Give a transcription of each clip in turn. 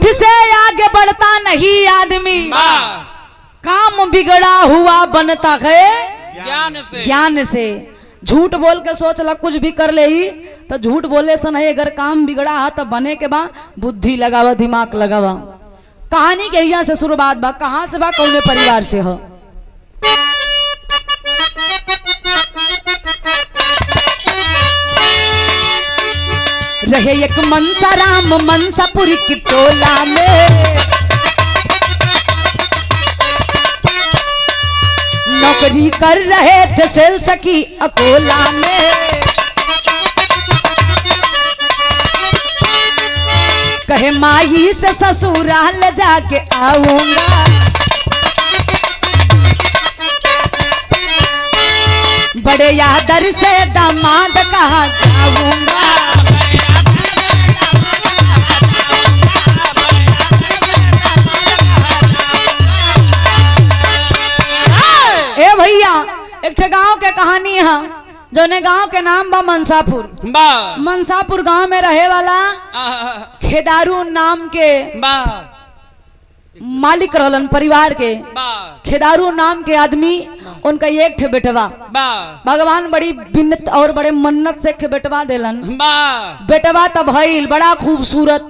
झूठ से आगे बढ़ता नहीं आदमी, काम बिगड़ा हुआ बनता है ज्ञान से। झूठ बोल के सोच ला कुछ भी कर ले ही तो झूठ बोले से नहीं, अगर काम बिगड़ा है तो बने के बा बुद्धि लगावा, दिमाग लगावा। कहानी के यहाँ से शुरुआत बा, कहाँ से बा, कौने परिवार से हो। रहे एक मनसाराम मनसापुर की टोला में, नौकरी कर रहे थे सेल्स की अकोला में। कहे माई से ससुराल जाके आऊंगा, बड़े आदर से दामाद कहा जाऊंगा। ए भैया एक गांव के कहानी है, जोने गांव के नाम बा मनसापुर। मनसापुर गांव में रहे वाला खेदारू नाम के मालिक रहलन परिवार के। खेदारू नाम के आदमी, उनका एक ठे बेटवा, भगवान बड़ी बिन्नत और बड़े मन्नत से के बेटवा देलन। बेटवा तब भइल बड़ा खूबसूरत।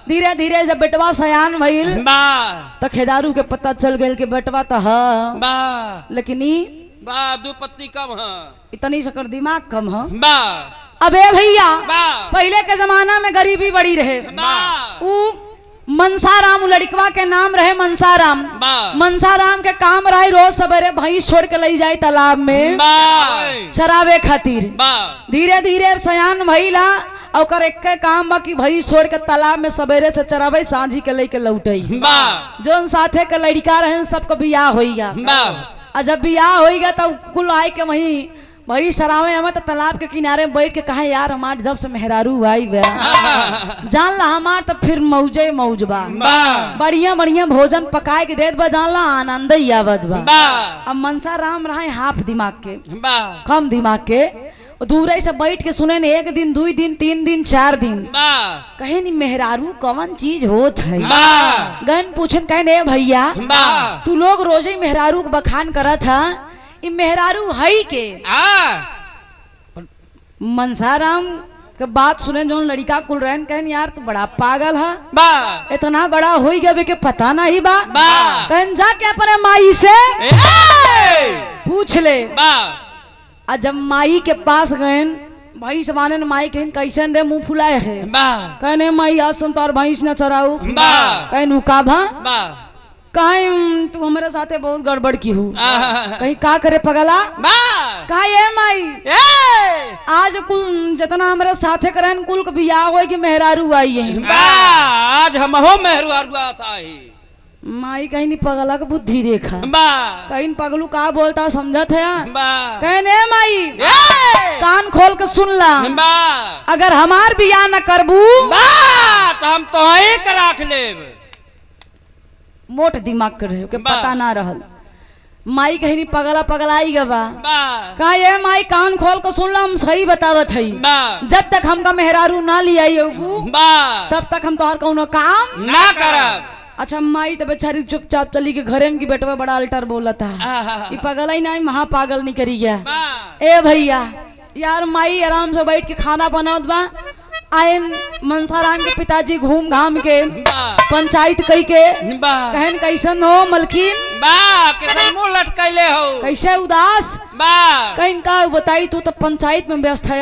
धीरे धीरे जब बेटवा सयान भइल तो खेदारू के पता चल गया कि बेटवा तो है, लेकिन दो पत्नी कम है, इतनी शकर दिमाग कम है। अबे भैया पहले के जमाना में गरीबी बड़ी रहे। मनसाराम लड़कवा के नाम रहे मनसाराम। मनसाराम के काम रहे रोज सवेरे भैंस छोड़ के ले जाए तालाब में चरावे खातिर। धीरे धीरे सयान भइला और एक काम बा कि भैंस छोड़ के तालाब में सवेरे से चरावे, सांझी के लेके लौटई। जोन साथे के लड़का रहे सबको बियाह होइगा। और जब बियाह होइगा तब कुल आए के वही सरावे हमें तो तालाब के किनारे बैठ के कहा यार हमार जब से मेहरारू आई बे जान ला हमार तो फिर मौजे मौज बा, बढ़िया बढ़िया भोजन पकाए के देत बा, जान ला आनंद ही आवत बा। अब मनसाराम रहे हाफ दिमाग के, कम दिमाग के, दूर से बैठ के सुने ने 1 दिन 2 दिन 3 दिन 4 दिन कहे नी मेहरारू कौन चीज होत है। गन पूछन कहे ने भैया तू लोग रोज ही मेहरारू के बखान करत था, इ मेहरारू हई के। मनसाराम के बात सुने जो लड़का कुल रहन कहन यार तू बड़ा पागल है, इतना बड़ा हो गया के पता नहीं बा। कहन जाके अपने माई से पूछ ले। आ जब माई के पास गए भैंस माने माई कहन कैसन रे मुंह फुलाए है। कहने माई आज सुन तोर भैंस न चराऊ। कहन उका भा कहीं तू हमारे साथे बहुत गड़बड़ की हूँ। कहीं का करे पगला कहा ये माई आज कुल जितना हमारे साथे करन कुल के बियाह होए कि मेहरारू आई है। आज हम हो मेहरारू आसाही। माई कहीं नहीं पगला का बुद्धि देखा, कहीं पगलू का बोलता समझत है। कहने माई कान खोल के सुन ला, अगर हमार बियाह न करबू तो हम तो ही राख लेब। मोट दिमाग कर रहे हो कि पता ना रहल। माई कहीं नहीं पगला पगलाई गवा। कहा ये माई कान खोल के सुन ला, हम सही बतावत हई। जब तक हमका मेहरारू ना लिया तब तक हम तोहर कोनो काम ना करब। अच्छा माई तो बेचारी चुपचाप चली के घरे में की बेटवा बड़ा अल्टर बोला था। ये पगला ही नहीं महा पागल नहीं करी गया। ए भैया यार माई आराम से बैठ के खाना बनावत बा। आयन मनसाराम के पिताजी घूम घाम के पंचायत कई के कहन कैसन हो मलकिन मुंह लटकैले हो, कैसे उदास कहीं का बताई तू तो पंचायत में व्यस्त है।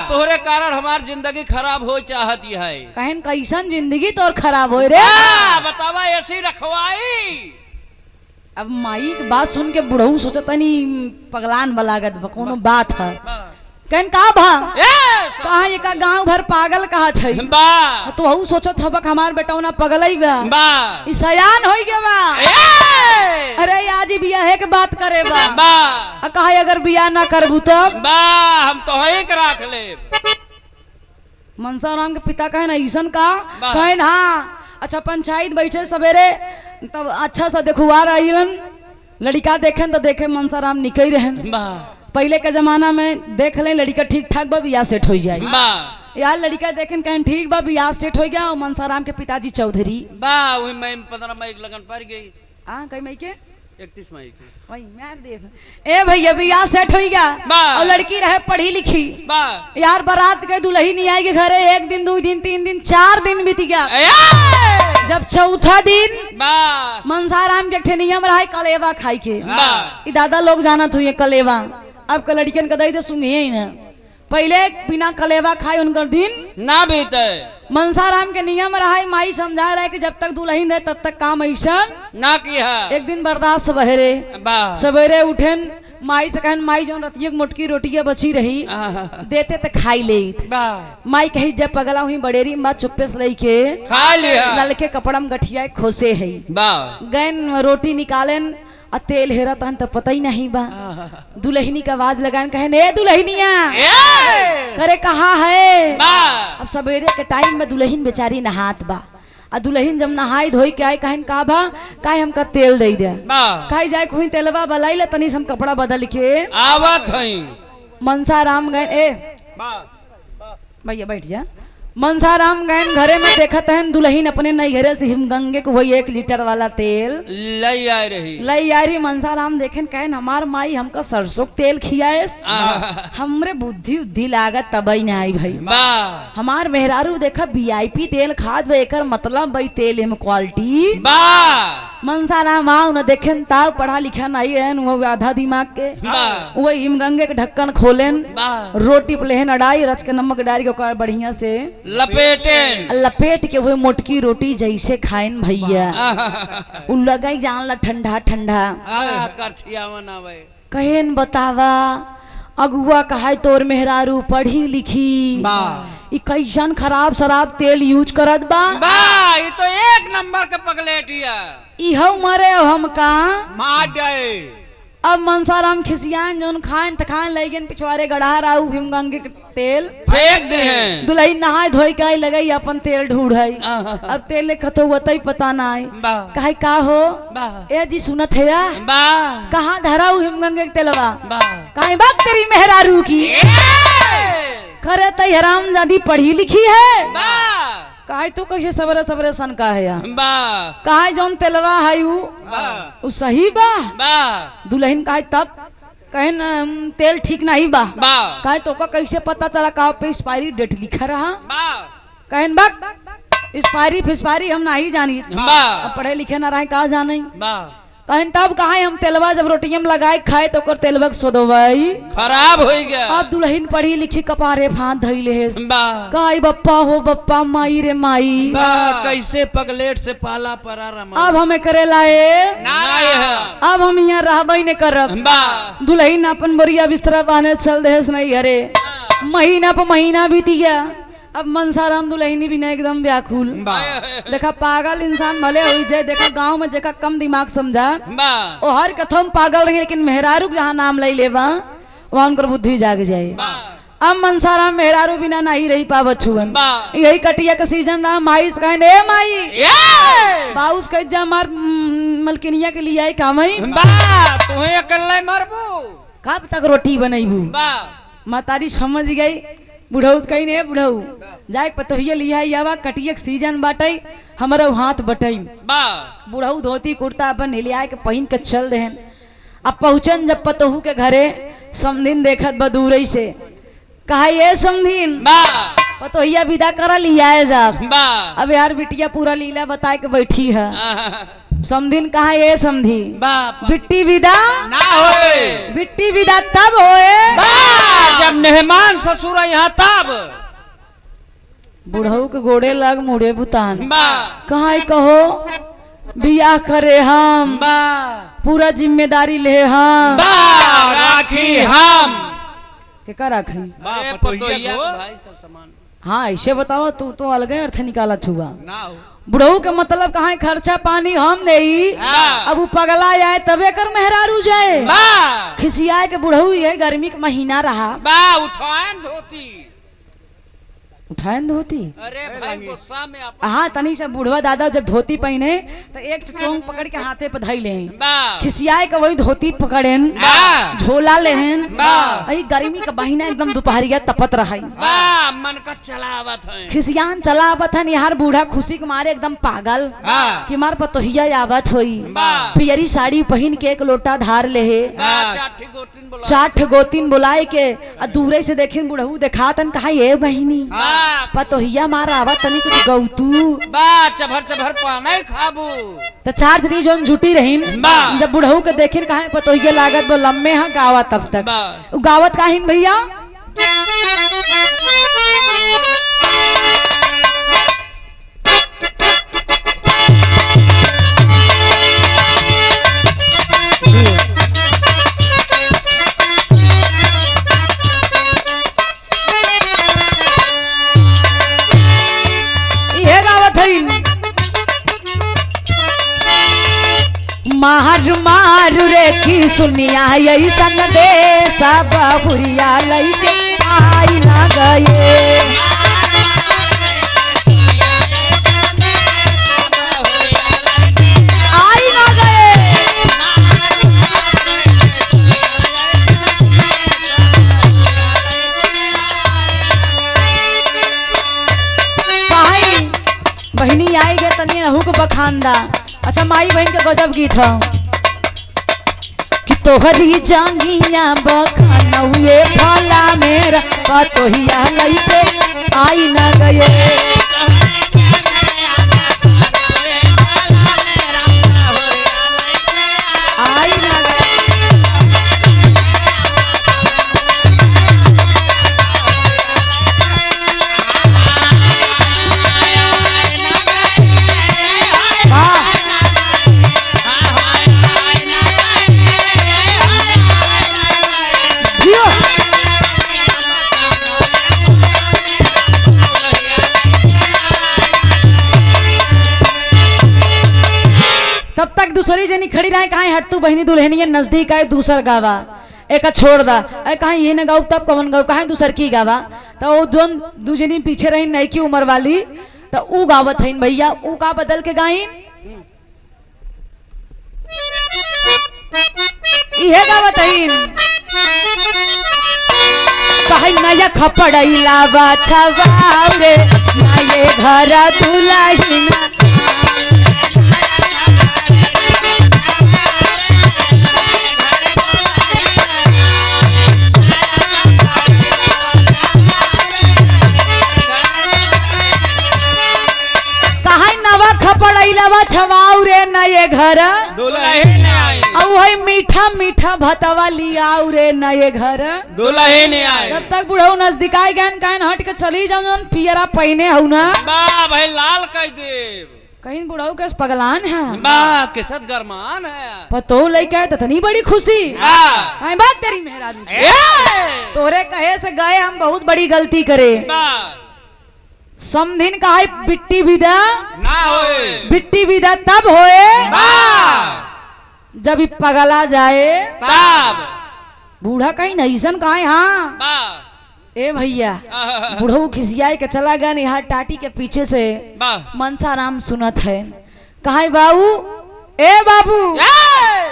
तोहरे कारण हमार जिंदगी खराब हो चाहती है। कहन कैसन जिंदगी तोर खराब हो रे बतावा ऐसी रखवाई। अब माई की बात सुन के बुढ़ऊ सोचता नहीं पगलान बलागत कोनो बात है। कहन का भा कहा ये का गांव भर पागल कहा छै तो हूँ सोचत हब हमार बेटौना पगलई बा सयान हो गया बा। अरे आज ही बियाह के बात करे बा कहा अगर बियाह ना करबू तब हम तो ही राख ले। मनसाराम के पिता कहन ऐसन का कहन हाँ। अच्छा पंचायत बैठे सवेरे तब अच्छा सा देखुआ रहीलन लड़का देखे तो देखे मनसाराम निकल रहे। पहले के जमाना में देख ले लड़का ठीक ठाक बा बियाह सेट हो जाए। यार लड़का देखें कहीं ठीक बा बियाह सेट हो गया और मनसाराम के पिताजी चौधरी बा वही मई 15 मई के लगन पड़ गई। हाँ कई मई के 31 मई के वही मैं देख ए भैया बियाह सेट हो गया और लड़की रहे पढ़ी लिखी बा यार बारात के दुल्ही नहीं आएगी घरे 1 दिन 2 दिन 3 दिन 4 दिन बीत गया। जब चौथा दिन बा मनसाराम के एक नियम रहा कलेवा खाई के बा दादा लोग जाना हुई कलेवा अब का लड़कियन का दही तो सुनिए ही ना पहले बिना कलेवा खाए उनकर दिन ना बीते। मनसाराम के नियम रहा है माई समझा रहा है कि जब तक दुल्हन रहे तब तक काम ऐसा ना किया। एक दिन बर्दाश्त सवेरे बा सवेरे उठेन माई से कहन माई जो रतिया मोटकी रोटिया बची रही देते तो खाई ले बा माई कही जब पगला हुई बड़ेरी माँ चुप्पे से लेके खा लिया ललके कपड़ा में गठिया खोसे है बा गैन रोटी निकालेन और तेल हेरा तहन तो पता ही नहीं बा दुल्हनी का आवाज लगान कहन ए दुल्हनिया करे कहाँ है बा अब सवेरे के टाइम में दुल्हन बेचारी नहात बा आ दुल्हन जब नहाई धोई के आई कहन का बा काहे हमका तेल दे दे बा काहे जाए कोई तेलवा बलाई ले तनी से हम कपड़ा बदल के आवत हई। मनसाराम गए ए बा भैया बैठ जा मनसाराम गए घरे में देखत हैं दुल्हन अपने नैहरे से हिमगंगे को वही 1 लीटर वाला तेल लई आ रही लई आ रही। मनसाराम देखें कहन हमार माई हमका सरसों के तेल खियाए हमरे बुद्धि उद्धि लागत तबई ना आई भाई बा हमार मेहरारू देखा वीआईपी तेल खाद बे एकर मतलब भाई तेल में क्वालिटी बा मनसाराम आओ न देखें ताव पढ़ा लिखा नहीं है वो आधा दिमाग के बा वो हिमगंगे के ढक्कन खोलेन बा रोटी प्लेहन अड़ाई रच के नमक डाल के ओकर बढ़िया से लपेटेन लपेट के वो मोटकी रोटी जैसे खाइन भैया उ लगाई जान ला ठंडा ठंडा करछियावन आवे कहेन बतावा अगुआ कहाय तोर मेहरारू पढ़ी लिखी ई कैसन खराब शराब तेल यूज करत बा ये तो 1 नंबर के पगलेटिया इहो मरे हमका मार जाए। अब मनसाराम खिसियान जोन खान तखान लईगन पिछवारे गढ़ा राऊ हिमगंगे के तेल फेंक दे हैं दुल्ही नहाय धोई के आई लगई अपन तेल ढूंढई अब तेल ले खचौवतई पता ना आई बा कहे का हो बा ए जी सुनत है या बा कहाँ धराऊ हिमगंगे के तेलवा बा कहे बात तेरी मेहरारू की करे तई हराम जादी पढ़ी लिखी है बा काहे तू कैसे सबरे सबरे सन का है या बा काहे जौन तेलवा है उ सही बा बा दुल्हन काहे तब कहन तेल ठीक नहीं बा बा काहे तो का कैसे पता चला कहा पे एक्सपायरी डेट लिखा रहा बा कहन बक एक्सपायरी फिस्पायरी हम नहीं जानी बा अब पढ़े लिखे ना रहे कहा जाने बा कहन तब कहा हम तेलवा जब रोटियम लगाए खाए तो कर तेलवा सोदवाई खराब हो गया। अब दुल्हन पढ़ी लिखी कपारे फांद धइले है बा काई बप्पा हो बप्पा माई रे माई बा कैसे पगलेट से पाला परा रमा अब हमें करे लाए नाय है अब हम यहाँ रहबई ने करब बा दुल्हन अपन बोरिया बिस्तरा बांधे चल दे नहीं अरे महीना पर महीना बीत गया। अब मनसाराम दुल्हनी भी ना एकदम व्याकुल देखा पागल इंसान भले हुई जाए देखा गांव में देखा कम दिमाग समझा बा ओ हर कथम पागल रही लेकिन मेहरारू जहाँ नाम ले लेबा वहाँ उनकर बुद्धि जाग जाए। अब मनसाराम मेहरारू बिना नहीं रही पावत छुअन यही कटिया का सीजन रहा माई से कहे ए माई बाउस कह जा मार मलकिनिया के लिए आई काम है बा तुम्हें अकेले मरबू कब तक रोटी बनैबू बा मातारी समझ गई बुढ़ऊ कहीं नहीं बुढ़ऊ जाए पतोहिया लिया यावा कटिया के सीजन बाटे हमारा हाथ बटई बा बुढ़ऊ धोती कुर्ता अपन हिलिया के पहन के चल देहन। अब पहुंचन जब पतोहू के घरे समधिन देखत बदूरई से कहा ये समधिन बा पतोहिया विदा करा लिया जा बा अब यार बिटिया पूरा लीला बताए के बैठी है समधिन कहा ये समधी बिट्टी विदा ना होए बिट्टी विदा तब होए जब मेहमान ससुर यहाँ तब बुढ़ऊ के गोड़े लग मुड़े भूतान बा कहा कहो बियाह करे हम बा पूरा जिम्मेदारी ले हम बा राखी हम क्या रखे भाई सब सामान हाँ ऐसे बताओ तू तो अलग अर्थ निकाला छुआ बुढ़ऊ के मतलब कहा खर्चा पानी हम नहीं अब वो पगला जाए तबे कर मेहरारू जाए खिसियाए के बुढ़ऊ है गर्मी का महीना रहा बा उठाएन धोती उठाए न धोती। अरे भाई गुस्सा में आप हाँ तनी से बुढ़वा दादा जब धोती पहने तो एक टोंग पकड़ के हाथे पे धई ले खिसियाए के वही धोती पकड़ेन झोला लेहन अई गर्मी का महीना एकदम दोपहरिया तपत रहा मन का चलावत है खिसियान चलावत हन यार बूढ़ा खुशी के मारे एकदम पागल कि मार पतोहिया आवत होई पियरी साड़ी पहन के एक लोटा धार ले चाठ गोतिन बुलाए के दूरे से देखिन बुढ़ऊ देखातन कहा ये बहिनी पतोहिया मारा आवा तनी कुछ गौतू चभर चभर पाना खाबू तो चार दिन जोन झूठी रही जब बुढ़ऊ के देखिन कहा पतोहिया लागत वो लम्बे हाँ गावत तब तक गावत काहिन भैया मार मार रे की सुनिया ऐसन दे सब बुरिया लइके आई ना गए आई ना गए भाई बहनी आई गए तनी रहू को बखानदा। अच्छा माई बहन के गजब गीत है कि तोहरी जांगिया बखानौए फला मेरा पतोहिया लइके आई न गए आई न गए तब तक दूसरी जनी खड़ी रहे कहा हट तू बहनी दुल्हनिया नजदीक आए दूसर गावा एक छोड़ दा अरे कहा ये न गाऊ तब कवन गाऊ कहा दूसर की गावा तो वो जोन दू जनी पीछे रही नई की उम्र वाली तो ऊ गावत है भैया ऊ का बदल के गाइन इहे गावत है कहा नया खपड़ैला बाछवाऊ रे ना ये घर दुल्हनिया खपड़ैलवा छवाऊ रे न ये घर मीठा मीठा भतवा लियाऊ रे न ये घर दुल्हे ने आए जब तक बुढ़ऊ नजदीक आए गए कान हट के चली जाऊं पियरा पहने हूं ना भाई लाल कह देव कहीं बुढ़ऊ के पगलान है किसत गरमान है पतो लेके आए तनी बड़ी खुशी कहीं बात तेरी मेहरारू तोरे कहे से गए हम बहुत बड़ी गलती करे समधिन का है बिट्टी विदा ना होए बिट्टी विदा तब होए जब पगला जाए तब बूढ़ा कहीं नईसन कहा है हाँ ए भैया बूढ़ऊ खिसियाए के चला गया यहाँ टाटी के पीछे से मनसाराम सुनत है कहा बाबू ए बाबू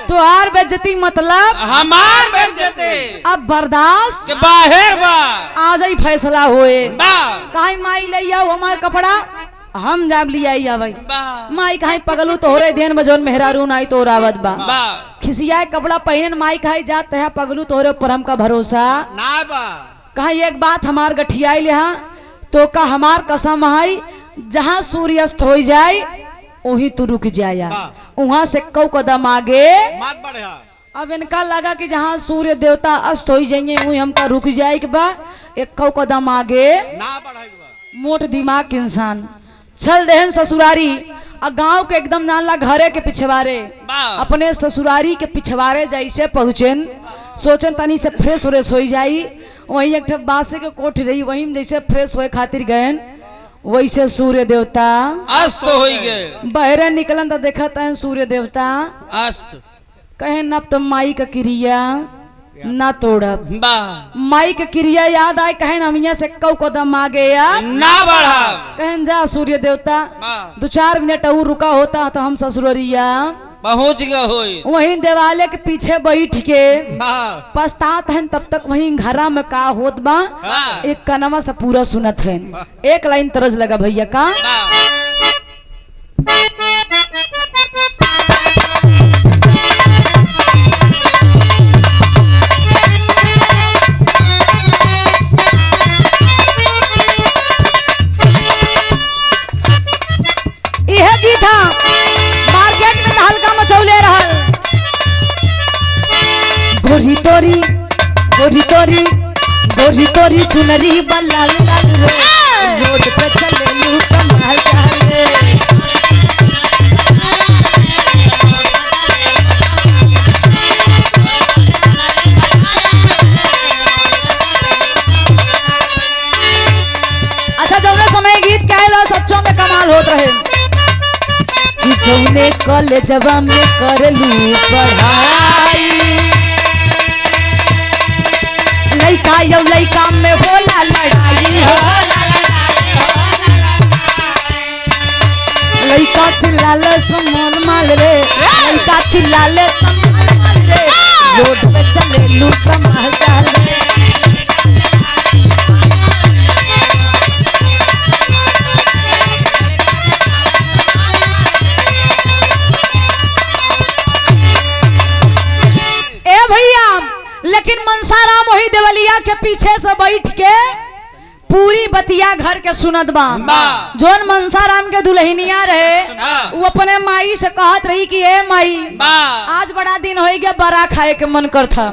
तुहार बेइज्जती मतलब हमार बेइज्जती अब बर्दाश्त के बाहर बा आज ही फैसला होए काहे माई ले आओ हमार कपड़ा हम जाब लिया आई भाई माई काहे पगलू तोहरे देन बजोन मेहरारू नाई तो रावत बा खिसिया कपड़ा पहनन माई काहे जात है पगलू तोहरे परम का भरोसा ना बा कहे एक बात हमार गठियाई ले तो का हमार कसम है जहाँ सूर्यास्त हो जाए वही तू रुक जाया वहां से कौ कदम आगे मत बढ़ा अब इनका लगा कि जहाँ सूर्य देवता अस्त हो जाएंगे वही हमका रुक जाए के बा एक कौ कदम आगे ना बढ़ाई मोट दिमाग इंसान चल देहन ससुरारी और गांव के एकदम जानला घरे के पिछवारे अपने ससुरारी के पिछवारे जैसे पहुँचेन सोचन तनी से फ्रेश व्रेश हो जाई वही एक बासे के कोठ रही वही जैसे फ्रेश होए खातिर गए वैसे सूर्य देवता अस्त हो गए बहरे निकलन तो देखा है सूर्य देवता अस्त कहे नब तो माई का क्रिया ना तोड़ब। बा माई के क्रिया याद आए कहन अमिया से कौ कदम आ गया ना बढ़ब। कहन जा सूर्य देवता बा 2-4 मिनट और रुका होता तो हम ससुररिया पहुंच गए होई। वहीं देवाले के पीछे बैठ के बा पछतात हैं तब तक वहीं घरा में का होत बा हाँ। एक कनवा से पूरा सुनत है। एक लाइन तरस लगा भैया का यह गीत था मार्केट में हल्का मचौले रहल। गोरी तोरी गोरी तोरी गोरी तोरी चुनरी बल्ला लाल रे रोड पे चले लू कमाल चाले। अच्छा जौने समय गीत गाएला सच्चों में कमाल होत रहे कि जौने कॉलेजवा में करलू पढ़ाई लइका यो लइका में होला लड़ाई हो लइका चिल्लाले समान माल रे लइका चिल्लाले समान माल रे रोड पे चले लू कमाल चाल रे। भैया लेकिन मनसाराम वही देवलिया के पीछे से बैठ के पूरी बतिया घर के सुनत बा। जोन मनसाराम के दुल्हनिया रहे वो अपने माई से कहत रही कि ए माई आज बड़ा दिन हो गया बड़ा खाए के मन कर था।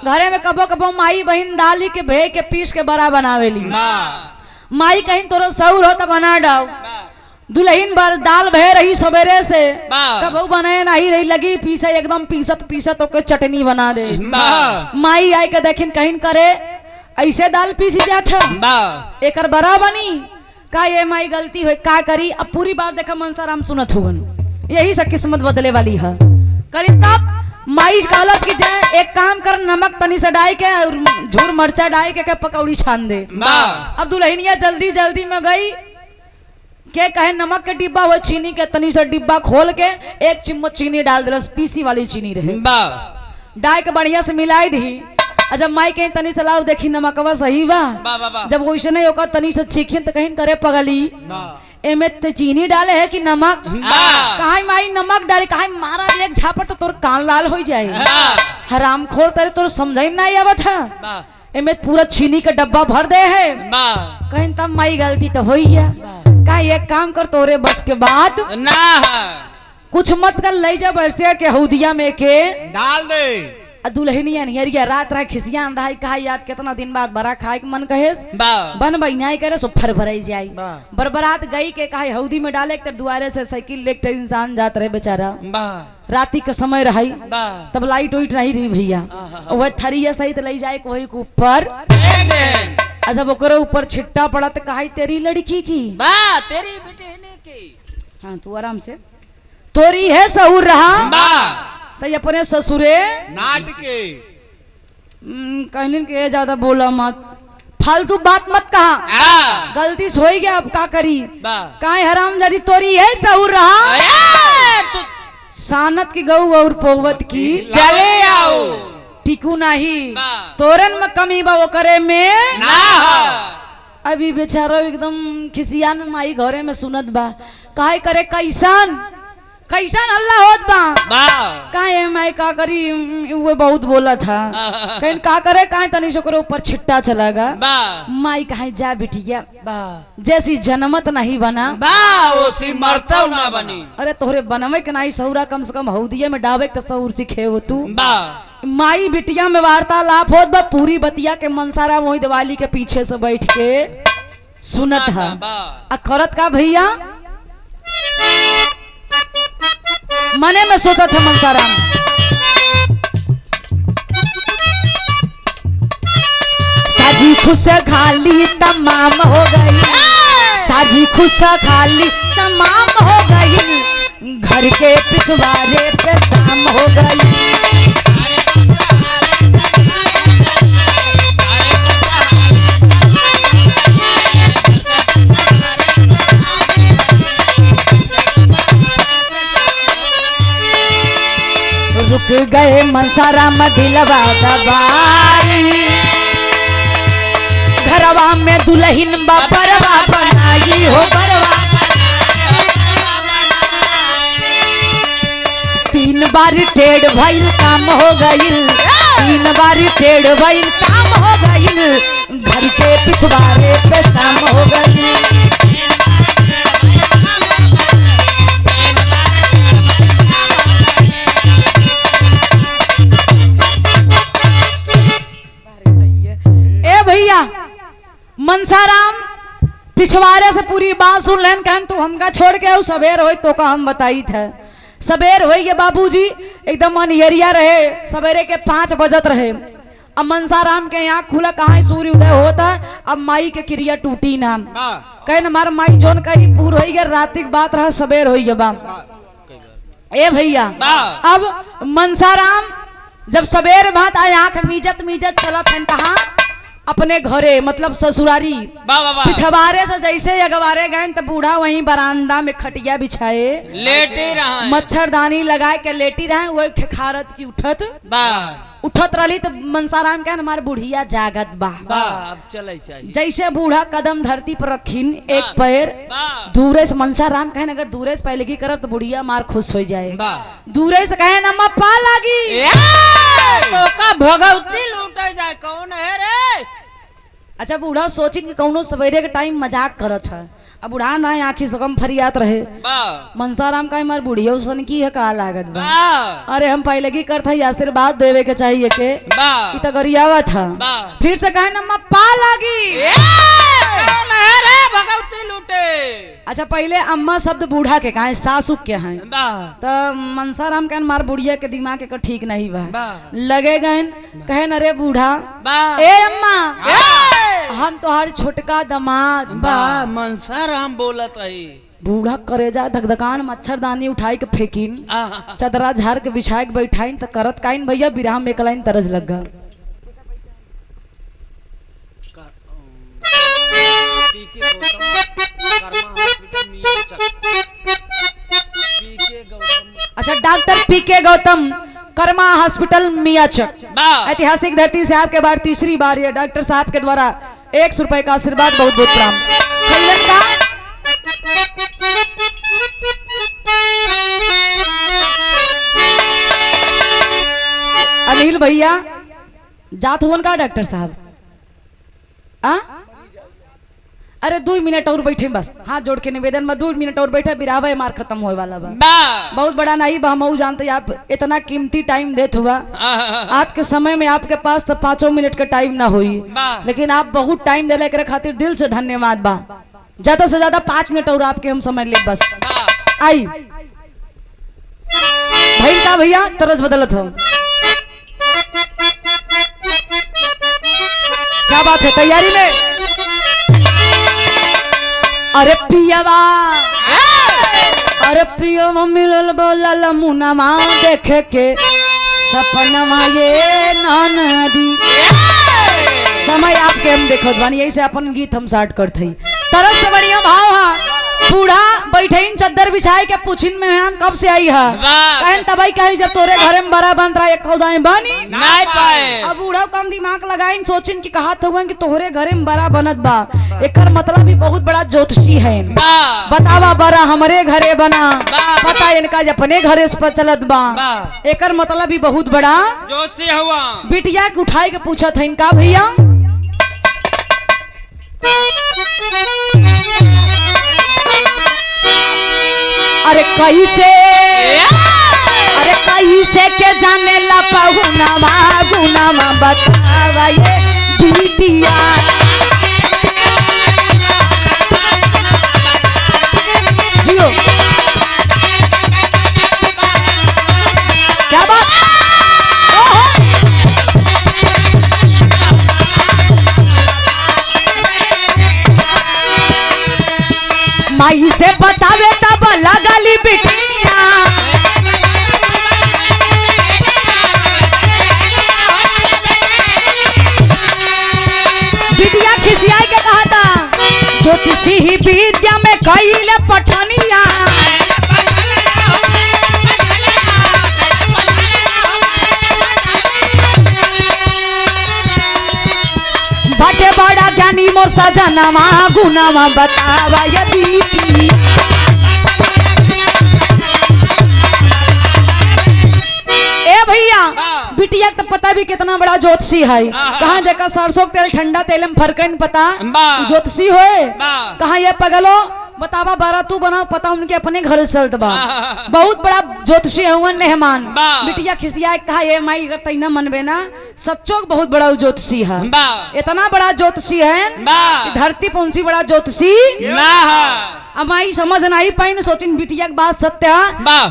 घरे में कबो कबो माई बहन दाली के भे के पीस के बड़ा बनावेली। माई कहीं तोरो सौर हो तो बना डाओ। दुल्हन बार दाल बह रही सवेरे से कबू बने नहीं रही लगी पीसे एकदम पीसत पीसत ओके चटनी बना दे। माई आई के देखिन कहीं करे ऐसे दाल पीसी जात एक बड़ा बनी का ये माई गलती हुई का करी। अब पूरी बात देखा मनसाराम सुनत हुवन यही सब किस्मत बदले वाली है। करीब तब माई कहलस कि जाए एक काम कर नमक तनी से डाल के और झूर मरचा डाल के पकौड़ी छान दे। अब दुल्हनिया जल्दी जल्दी में गई के कहे नमक के डिब्बा हुआ चीनी के तनी से डिब्बा खोल के 1 चम्मच चीनी डाल दिलस पीसी वाली चीनी रहे डाल के बढ़िया से मिलाई दी। जब माई कहीं तनी से लाओ देखी नमकवा सही बा जब वैसे नहीं होगा तनी से चीखिन तो कहीं करे पगली एमे ते चीनी डाले है कि नमक कहा माई नमक डाले कहा मारा एक झापट तो तोर कान लाल हो जाए हराम खोर तेरे तोर समझ नहीं आवत है एमे पूरा चीनी का डब्बा भर दे है कहीं तब माई गलती तो हो गया का एक काम कर तोरे बस के बाद ना कुछ मत कर ले जा बरसिया के हौदिया में के डाल दे। दुल्हनिया निहरिया रात रात खिसियान रहा कहा याद कितना दिन बाद बड़ा खाए के मन कहे बन बहनाई करे सो फर भराई जाए बरबरात गई के कहा हौदी में डाले के दुआरे से साइकिल लेके इंसान जात रहे बेचारा राती का समय रही तब लाइट वाइट नहीं रही भैया वह थरिया सहित ले जाए वही के ऊपर जब ओकरे ऊपर छिट्टा पड़ा तो कहा तेरी लड़की की तेरी बेटे की हाँ तू आराम से तोरी है सहूर रहा तो अपने ससुरे नाटके कहलिन के ज्यादा बोला मत फालतू बात मत कहा गलती से हो गया अब का करी काहे हराम जादी तोरी है सहूर रहा सानत की गऊ और पोवत की चले आओ टिकू नहीं तोरन में कमी बा वो करे में ना अभी बेचारा एकदम खिसियान में माई घरे में सुनत बा काहे करे कैसन कैसन हल्ला होत बा काहे माई का करी वो बहुत बोला था कहीं का करे काहे तनी से ऊपर छिट्टा चलागा माई कहे जा बिटिया जैसी जनमत नहीं बना ओसी मरता ना बनी। अरे तोहरे बनवे के नहीं सहुरा कम से कम हौदिये में डावे के सहूर सीखे हो तू माई बिटिया में वार्तालाप होत बा पूरी बतिया के मनसारा वही दिवाली के पीछे से बैठ के सुनत है करत का भैया मने में सोचा था मनसाराम साजी खुश खाली तमाम हो गई साजी खुश खाली तमाम हो गई घर के पिछवाड़े पे शाम हो गई गए मनसाराम दिलवा दबारी, घरवा में दुल्हन बरवा बनाई हो बरवा। 3 बार टेढ़ भइल काम हो गइल, 3 बार टेढ़ भइल काम हो गइल, घर के पिछवाड़े पे शाम हो गइल। ए भैया मनसाराम पिछवाड़े से पूरी बात सुन लेन, कहन तू हमका छोड़ के आऊ, सवेर होई तो का हम बताई थे। सवेर होई के बाबूजी एकदम अनहरिया रहे, सवेरे के 5 बजत रहे। अब मनसाराम के यहाँ खुला कहाँ सूर्य उदय होता, अब माई के क्रिया टूटी ना, कहे हमार माई जोन कही पूर हो गया, रातिक बात रहा सवेर हो गया बा। ए भैया अब मनसाराम जब सवेर बात आए आंख मीजत मीजत चलत है कहा अपने घरे मतलब ससुरारी। पिछवाड़े से जैसे अगवारे गए तो बूढ़ा वहीं बरामदा में खटिया बिछाए लेटे रहा, मच्छरदानी लगाए के लेटी रहे, वही खेखारत की उठत रही तो मनसाराम के हमारे बुढ़िया जागत बा। अब चले चाहिए। जैसे बूढ़ा कदम धरती पर रखीन एक पैर दूरे से, मनसाराम कहे अगर दूरे से पहले की करब तो बुढ़िया मार खुश हो जाए, दूरे से कहे न पा लगी तो का भगवती लूटे जाए कौन है रे। अच्छा बूढ़ा सोची कि कौनो सवेरे के टाइम मजाक करत है, अब बूढ़ा ना आँखी सकम फरियात रहे। मनसाराम का मार बुढ़िया उसन की है का लागत बा, अरे हम पहले की करत है आशीर्वाद देवे के चाहिए के तो गरियावा था, फिर से कहे न पा लगी भगवती लूटे। अच्छा पहले अम्मा शब्द बूढ़ा के कहा सासू के हैं, तो मनसाराम के मार बुढ़िया के दिमाग के ठीक नहीं बा, लगे गए कहे न रे बूढ़ा ए अम्मा हम तोहार छोटका दमाद बा। मनसाराम बोलत है, बूढ़ा करेजा धकधकान मच्छरदानी उठाई के फेंकीन, चदरा झाड़ के बिछाए के बैठाइन तो करत काइन भैया बिरहा में कलाइन तरस लग गया। अच्छा डॉक्टर पीके गौतम कर्मा हॉस्पिटल मियाचक, ऐतिहासिक धरती से आपके बार तीसरी बार ये डॉक्टर साहब के द्वारा 100 रुपए का आशीर्वाद बहुत बहुत प्रणाम। अनिल भैया जात हुवन का डॉक्टर साहब अरे 2 मिनट और बैठे बस, हाथ जोड़ के निवेदन में 2 मिनट और बैठे, बिरावा मार खत्म होए वाला बा। बहुत बड़ा नहीं बा, हम जानते आप इतना कीमती टाइम देत हुआ, आज के समय में आपके पास तो 5 मिनट का टाइम ना हुई, लेकिन आप बहुत टाइम दिले के खातिर दिल से धन्यवाद बा। ज्यादा से ज्यादा 5 मिनट और आपके हम समय ले बस। आई भाई का भैया तरस बदलत हो, क्या बात है तैयारी में। अरे पियावा अरे पियावा मिलल बोलल मुनमा देखे के सपनमा ये नदी। समय आपके हम देखत बानी, यही से अपन गीत हम स्टार्ट करते ही। तरफ से बढ़िया भाव हा, बूढ़ा बैठे चद्दर बिछाई के पूछिन में कब से आई है, कहन तबाई कहीं जब तोरे घरे में बड़ा बन रहा एक खौदाई बनी नहीं पाए। अब बूढ़ा कम दिमाग लगाइन सोचिन कि कहा था कि तोहरे घरे में बड़ा बनत बा, एकर मतलब भी बहुत बड़ा ज्योतिषी है। बतावा बड़ा हमरे घरे बना, पता इनका अपने घरे से चलत बा, एकर मतलब भी बहुत बड़ा जोशी हुआ। बिटिया के उठाई के पूछत है इनका भैया अरे कैसे के जाने ला पहुनावा गुनावा बतावा ये बिटिया। जियो क्या बात माई से बतावे तब लगली बिटिया। बिटिया खिसिया के कहा था ज्योतिषी ही विद्या में कईले पठनिया। मोर सजनवा गुनवा बतावा ये बिटिया। ए भैया बिटिया तो पता भी कितना बड़ा ज्योतिषी है। कहाँ जगह सरसों तेल ठंडा तेल में फर्क नहीं पता ज्योतिषी होए। कहाँ ये पगलो बतावा बारा तू बना पता उनके अपने घर चलत बा। बहुत बड़ा ज्योतिषी है मेहमान। बिटिया खिसिया कहा ये माई अगर तैना मनबे ना सच्चो बहुत बड़ा ज्योतिषी है। इतना बड़ा ज्योतिषी है धरती पहुंची बड़ा ज्योतिषी अमाई समझ नहीं पाई न सोचिन बिटिया के बात सत्य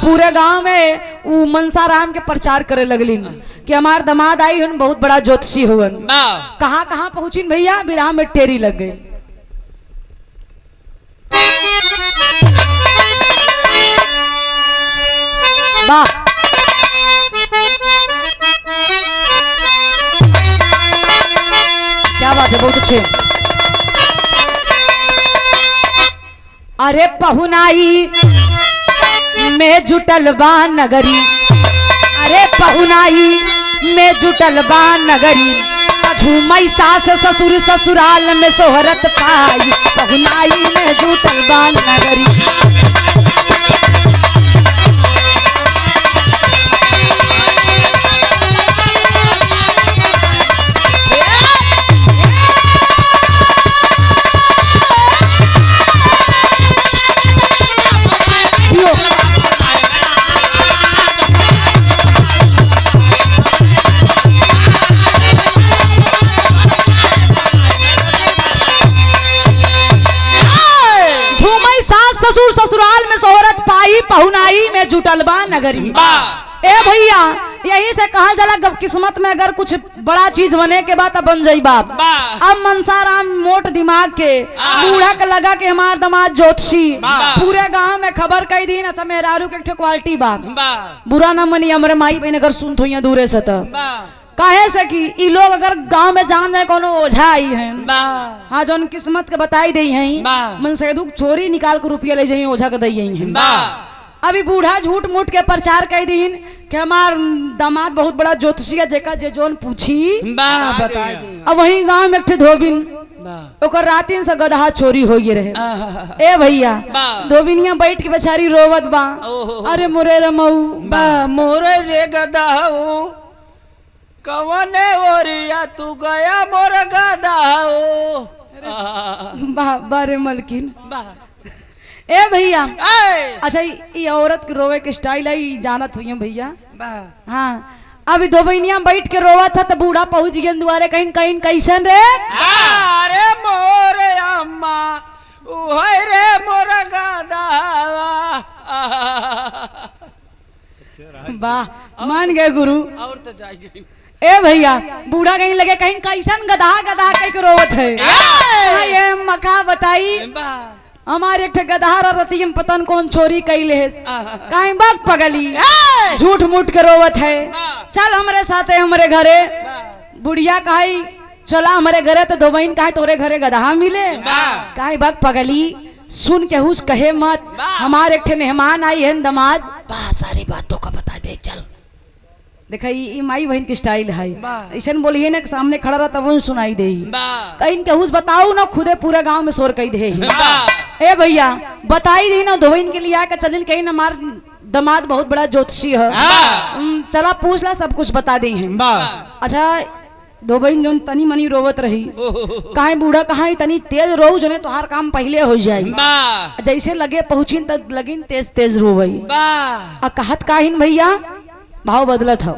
पूरे गांव में वो मनसाराम के प्रचार करे लगली कि हमार दामाद आई हन बहुत बड़ा ज्योतिषी हुवन। कहाँ कहाँ पहुंचिन भैया बिराह में टेरी लग गई। वाह क्या बात है बहुत अच्छे। अरे पहुनाई में जुटल बा नगरी अरे पहुनाई में जुटल बा नगरी झूमई सास ससुर ससुराल में सोहरत पाई पहुनाई में जुटल बा नगरी। ससुर ससुराल में सोहरत पाई पहुनाई में जुटल बा नगरी। ए भैया यही से कहा जाला जब किस्मत में अगर कुछ बड़ा चीज बने के बाद बन जाई बाप। अब मनसाराम मोट दिमाग के बूढ़ा के लगा के हमार दामाद ज्योतिषी पूरे गांव में खबर कई दिन। अच्छा मेहरारू के क्वालिटी बा बुरा न मनी हमरे माई बहन अगर सुन थोइया दूरे से तो काहे से कि ई लोग अगर गांव में जान जाए कोनो ओझा आई है हाँ जो किस्मत के बताई दी है मन से दुख चोरी निकाल के रुपया ले जाइए ओझा के दी है। अभी बूढ़ा झूठ मूठ के प्रचार कर दीन कि हमार दामाद बहुत बड़ा ज्योतिषी है जेका जे जोन पूछी अब वही गांव में एक धोबिन ओकर रातिन से गधा चोरी हो गए रहे। ए भैया धोबिनिया बैठ के बेचारी रोवत बा अरे मोरे रमऊ बा मोरे रे गधाऊ कवने ओरिया तू गया मोर गधाऊ बारे मलकिन ए भैया अच्छा ये औरत के रोवे के स्टाइल है जानत हुई भैया। हाँ अभी दो बहनिया बैठ के रोवा था तो बूढ़ा पहुंच गया दुआरे कहीं कहीं कैसन रे अरे मोरे अम्मा ओहे रे मोर गधावा। वाह मान गए गुरु और तो जाएगी। ए भैया बूढ़ा कहीं लगे कहीं कैसन गधा गधा कहीं रोवत है ये मका बताई हमारे एक गधा रती में पतन कौन चोरी कैले है कहीं बग पगली झूठ मूठ के रोवत है। चल हमारे साथ है हमारे घरे बुढ़िया कही चला हमारे घरे तो दो बहन कहे तोरे घरे गधा मिले कहीं बग पगली सुन के हुस कहे मत हमारे एक मेहमान आई है दामाद सारी बातों का बता दे चल देखा ये माई बहन की स्टाइल है ऐसा बोलिए ना सामने खड़ा रहा तब सुनाई दे कहीं के हुस बताऊ ना खुदे पूरे गांव में शोर कही दे। ए भैया बताई दी ना धोइन के लिए आकर चलिन कहीं ना मार दामाद बहुत बड़ा ज्योतिषी है चला पूछ ला सब कुछ बता दी है। अच्छा दो बहन जो तनी मनी रोवत रही कहा बूढ़ा कहा तनी तेज रो जने तोहार काम पहले हो जाये जैसे लगे पहुंची तब लगिन तेज तेज रोवई कहत काहिन भैया भाव बदलत हो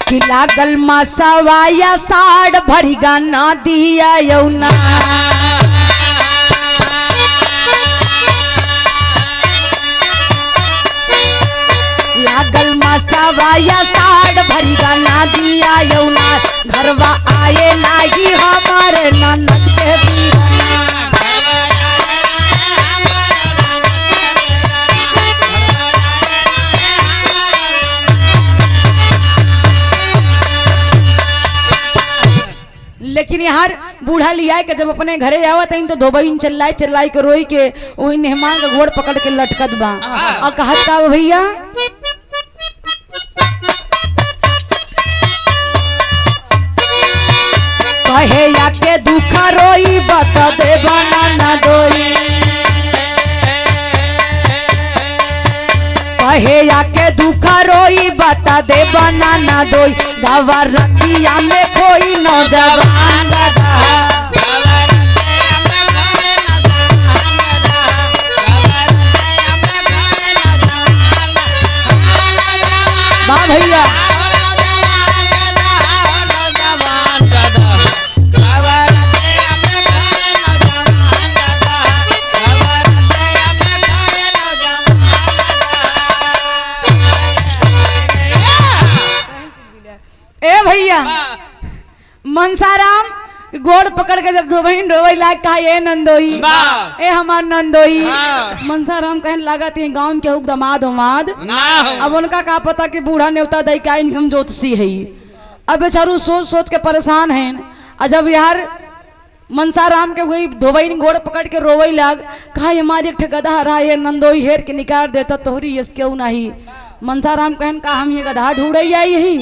कि लागल मसवाया साड़ भरी गाना दिया यौना लागल मसवाया साड़ भरी गाना दिया यौना घरवा आए लागी हमारे ननद के दीवाना। लेकिन यार बूढ़ा लिया के जब अपने घरे आवत है तो धोबईन चिल्लाई चिल्लाई के रोई के वही मेहमान का घोड़ पकड़ के लटकत बा और कहत का भैया कहे या के दुख रोई बता दे बनाना दोई कहे या के दुख रोई बता दे बनाना दोई गवा रखिया में कोई नौजवान वाह भैया ए भैया मनसाराम गोड़ पकड़ के जब धोबईन रोवे लाग कहा ए नंदोई ए हमार नंदोई मनसाराम कहने लगा ती गांव के हुक दमाद उमाद अब उनका का पता कि बूढ़ा नेवता दई का इनकम ज्योतिषी है अब बेचारू सोच सोच के परेशान हैं और जब यार मनसाराम के वही धोबईन गोड़ पकड़ के रोवे लाग कहा हमारी एक गधा रहा ये नंदोई हेर के निकाल देता तोहरी यस क्यों नहीं मनसाराम कहन का हम ये गधा ढूंढ आई यही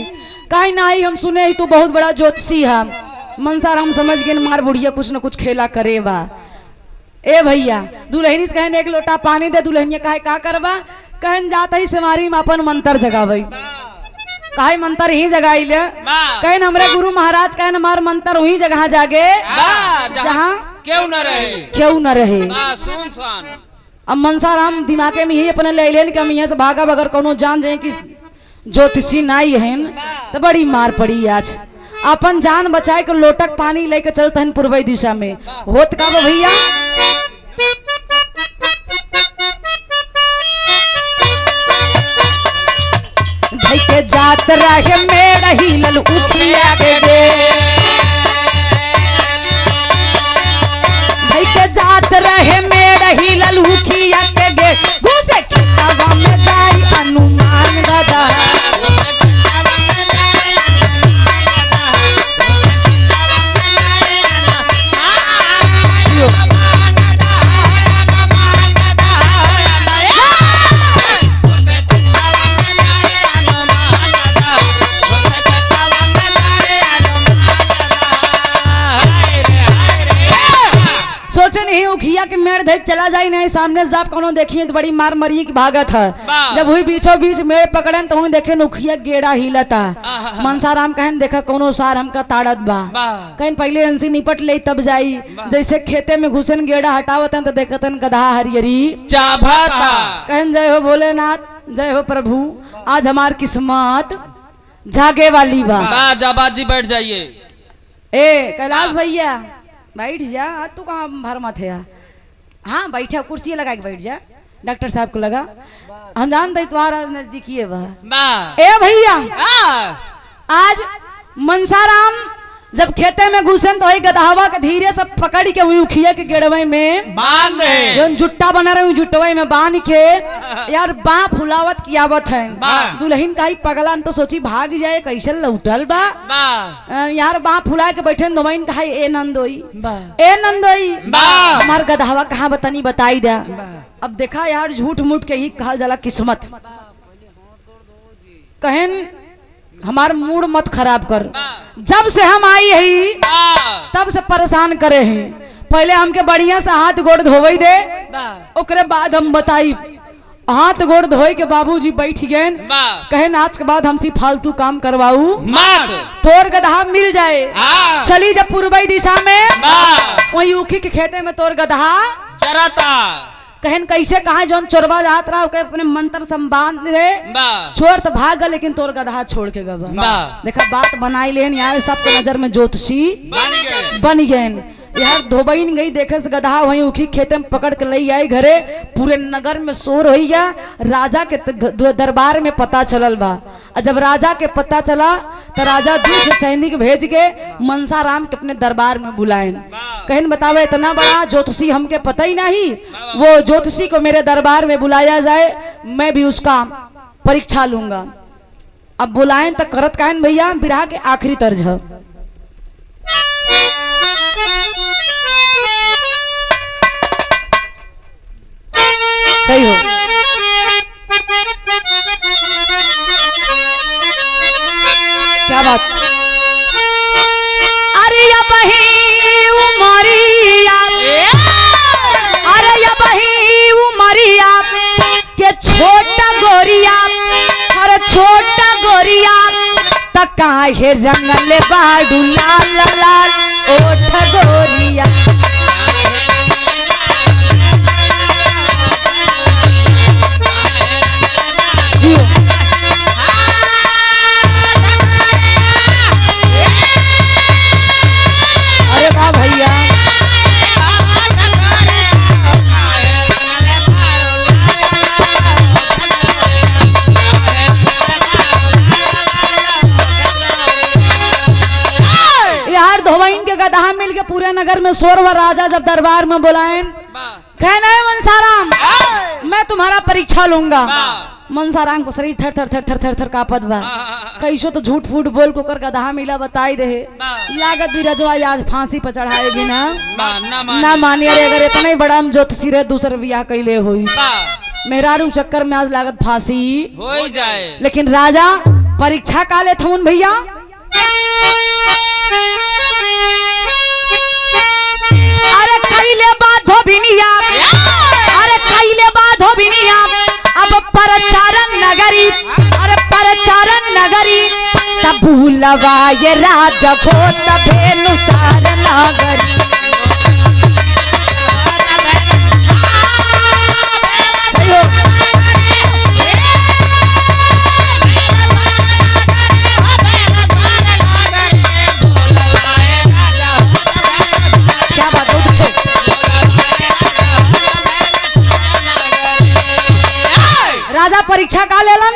काहे ना आई हम सुने ही तू बहुत बड़ा ज्योतिषी है मनसाराम समझ गए मार बुढ़िया कुछ न कुछ खेला करेबा ए भैया दुल्हनी से कहन एक लोटा पानी दे दुल्हनिया कहे का करबा कहन जाता ही सेमारी में अपन मंत्र जगावई काहे मंत्र ही जगाई ले कहन हमरे गुरु महाराज कहन हमार मंत्र वही जगह जागे जहाँ क्यों न रहे सुनसान अब मनसाराम दिमागे में ही अपने ले लेन के हम यहाँ से भागा बगर कोनो जान जाए कि ज्योतिषी नाई है तो बड़ी मार पड़ी आज अपन जान बचाए के लोटक पानी लेके चलते हैं पूर्वी दिशा में होत का भैया भाई के जात रहे मेरा ही लल उठिया के दे भाई के जात रहे मेरा ही लल उठिया के गे घुसे खेतवा में जाई अनुमान दादा सोचे नहीं उखिया के मेड़ देख चला जाए नहीं सामने से आप कोनो देखिए तो बड़ी मार मरी की भागत है जब हुई बीचों बीच मेड़ पकड़न तो वही देखे उखिया गेड़ा हिलता मनसाराम कहन देखा कोनो सार हमका ताड़त बा कहन पहले अंसी निपट ले तब जाई जैसे खेते में घुसन गेड़ा हटावतन तो देखतन गधा हरियरी चाभाता कहन जय हो भोलेनाथ जय हो प्रभु आज हमार किस्मत जागे वाली बा जाबाजी बैठ जाइए ए कैलाश भैया बैठ जा तू कहाँ भर मत है हाँ बैठा कुर्सी लगा के बैठ जा डॉक्टर साहब को लगा हम जानते तुम्हारा नजदीकी है वह ए भैया आज मनसाराम जब खेते में घुसन तो वही गदहावा के धीरे से पकड़ के हुई उखिया के गेड़वे में बांध जो जुट्टा बना रहे जुटवे में बांध के यार बाँ फुलावत कियावत है दुल्हन का ही पगला तो सोची भाग जाए कैसे लौटल बा यार बाँ फुला के बैठे दोमैन कहा ए नंदोई हमार गदहावा कहाँ बतानी बताई दे अब देखा यार झूठ मूठ के ही कहा जाला किस्मत कहन हमार मूड मत खराब कर जब से हम आई है तब से परेशान करे हैं पहले हमके बढ़िया से हाथ गोड़ धोवई दे ओकरे बाद हम बताई हाथ गोड़ धोए के बाबूजी बैठ गए कहे आज के बाद हमसे फालतू काम करवाऊ तोर गधा मिल जाए चली जब पूर्वी दिशा में वही उखी के खेते में तोर गधा चराता कहन कैसे कहा जौन चोरबा जात रहा अपने मंत्र संबान रे छोड़ तो भाग लेकिन तोर गधा छोड़ के गवा देखा बात बनाई लेन यार सबके नजर में ज्योतिषी बन गए यार धोबईन गई देखे से गधा वही उखी खेते में पकड़ के ले आई घरे पूरे नगर में शोर हो गया राजा के दरबार में पता चलल बा और जब राजा के पता चला तो राजा दूसरे सैनिक भेज के मनसाराम के अपने दरबार में बुलाए कहन बतावे इतना बड़ा ज्योतिषी हमके पता ही नहीं वो ज्योतिषी को मेरे दरबार में बुलाया जाए मैं भी उसका परीक्षा लूंगा अब बुलाएं तो करत कहन भैया बिरहा के आखिरी तर्ज है सही हो। क्या बात। अरे या बही उमरिया, अरे या बही उमरिया के छोटा गोरिया, अरे छोटा गोरिया त काहे रंगले बाडू लाल लाल ओठ गोरिया। अरे वाह भैया। यार धोबाइन के गदहा मिल के पूरे नगर में शोर व राजा जब दरबार में बुलाए, कहना है मनसाराम मैं तुम्हारा परीक्षा लूंगा। मनसाराम को शरीर थर थर थर थर थर थर कापत बा। कैसो तो झूठ फूट बोल को कर गदहा मिला बताई दे लागत भी रजवा आज फांसी पर चढ़ाए बिना ना मानिए। अगर इतना ही बड़ा हम ज्योतिषी रे दूसर बियाह कैले हुई मेहरारू चक्कर में आज लागत फांसी हो जाए। लेकिन राजा परीक्षा का ले थमुन भैया। अरे कैले बात धोबिनिया, अरे कैले बात धोबिनिया अब परचारन नगरी, अरे परचारन नगरी तब भूलवा ये राजा को तबे नुसार नगरी। सही हो। क्या बात हो पीछे। राजा परीक्षा का लेलन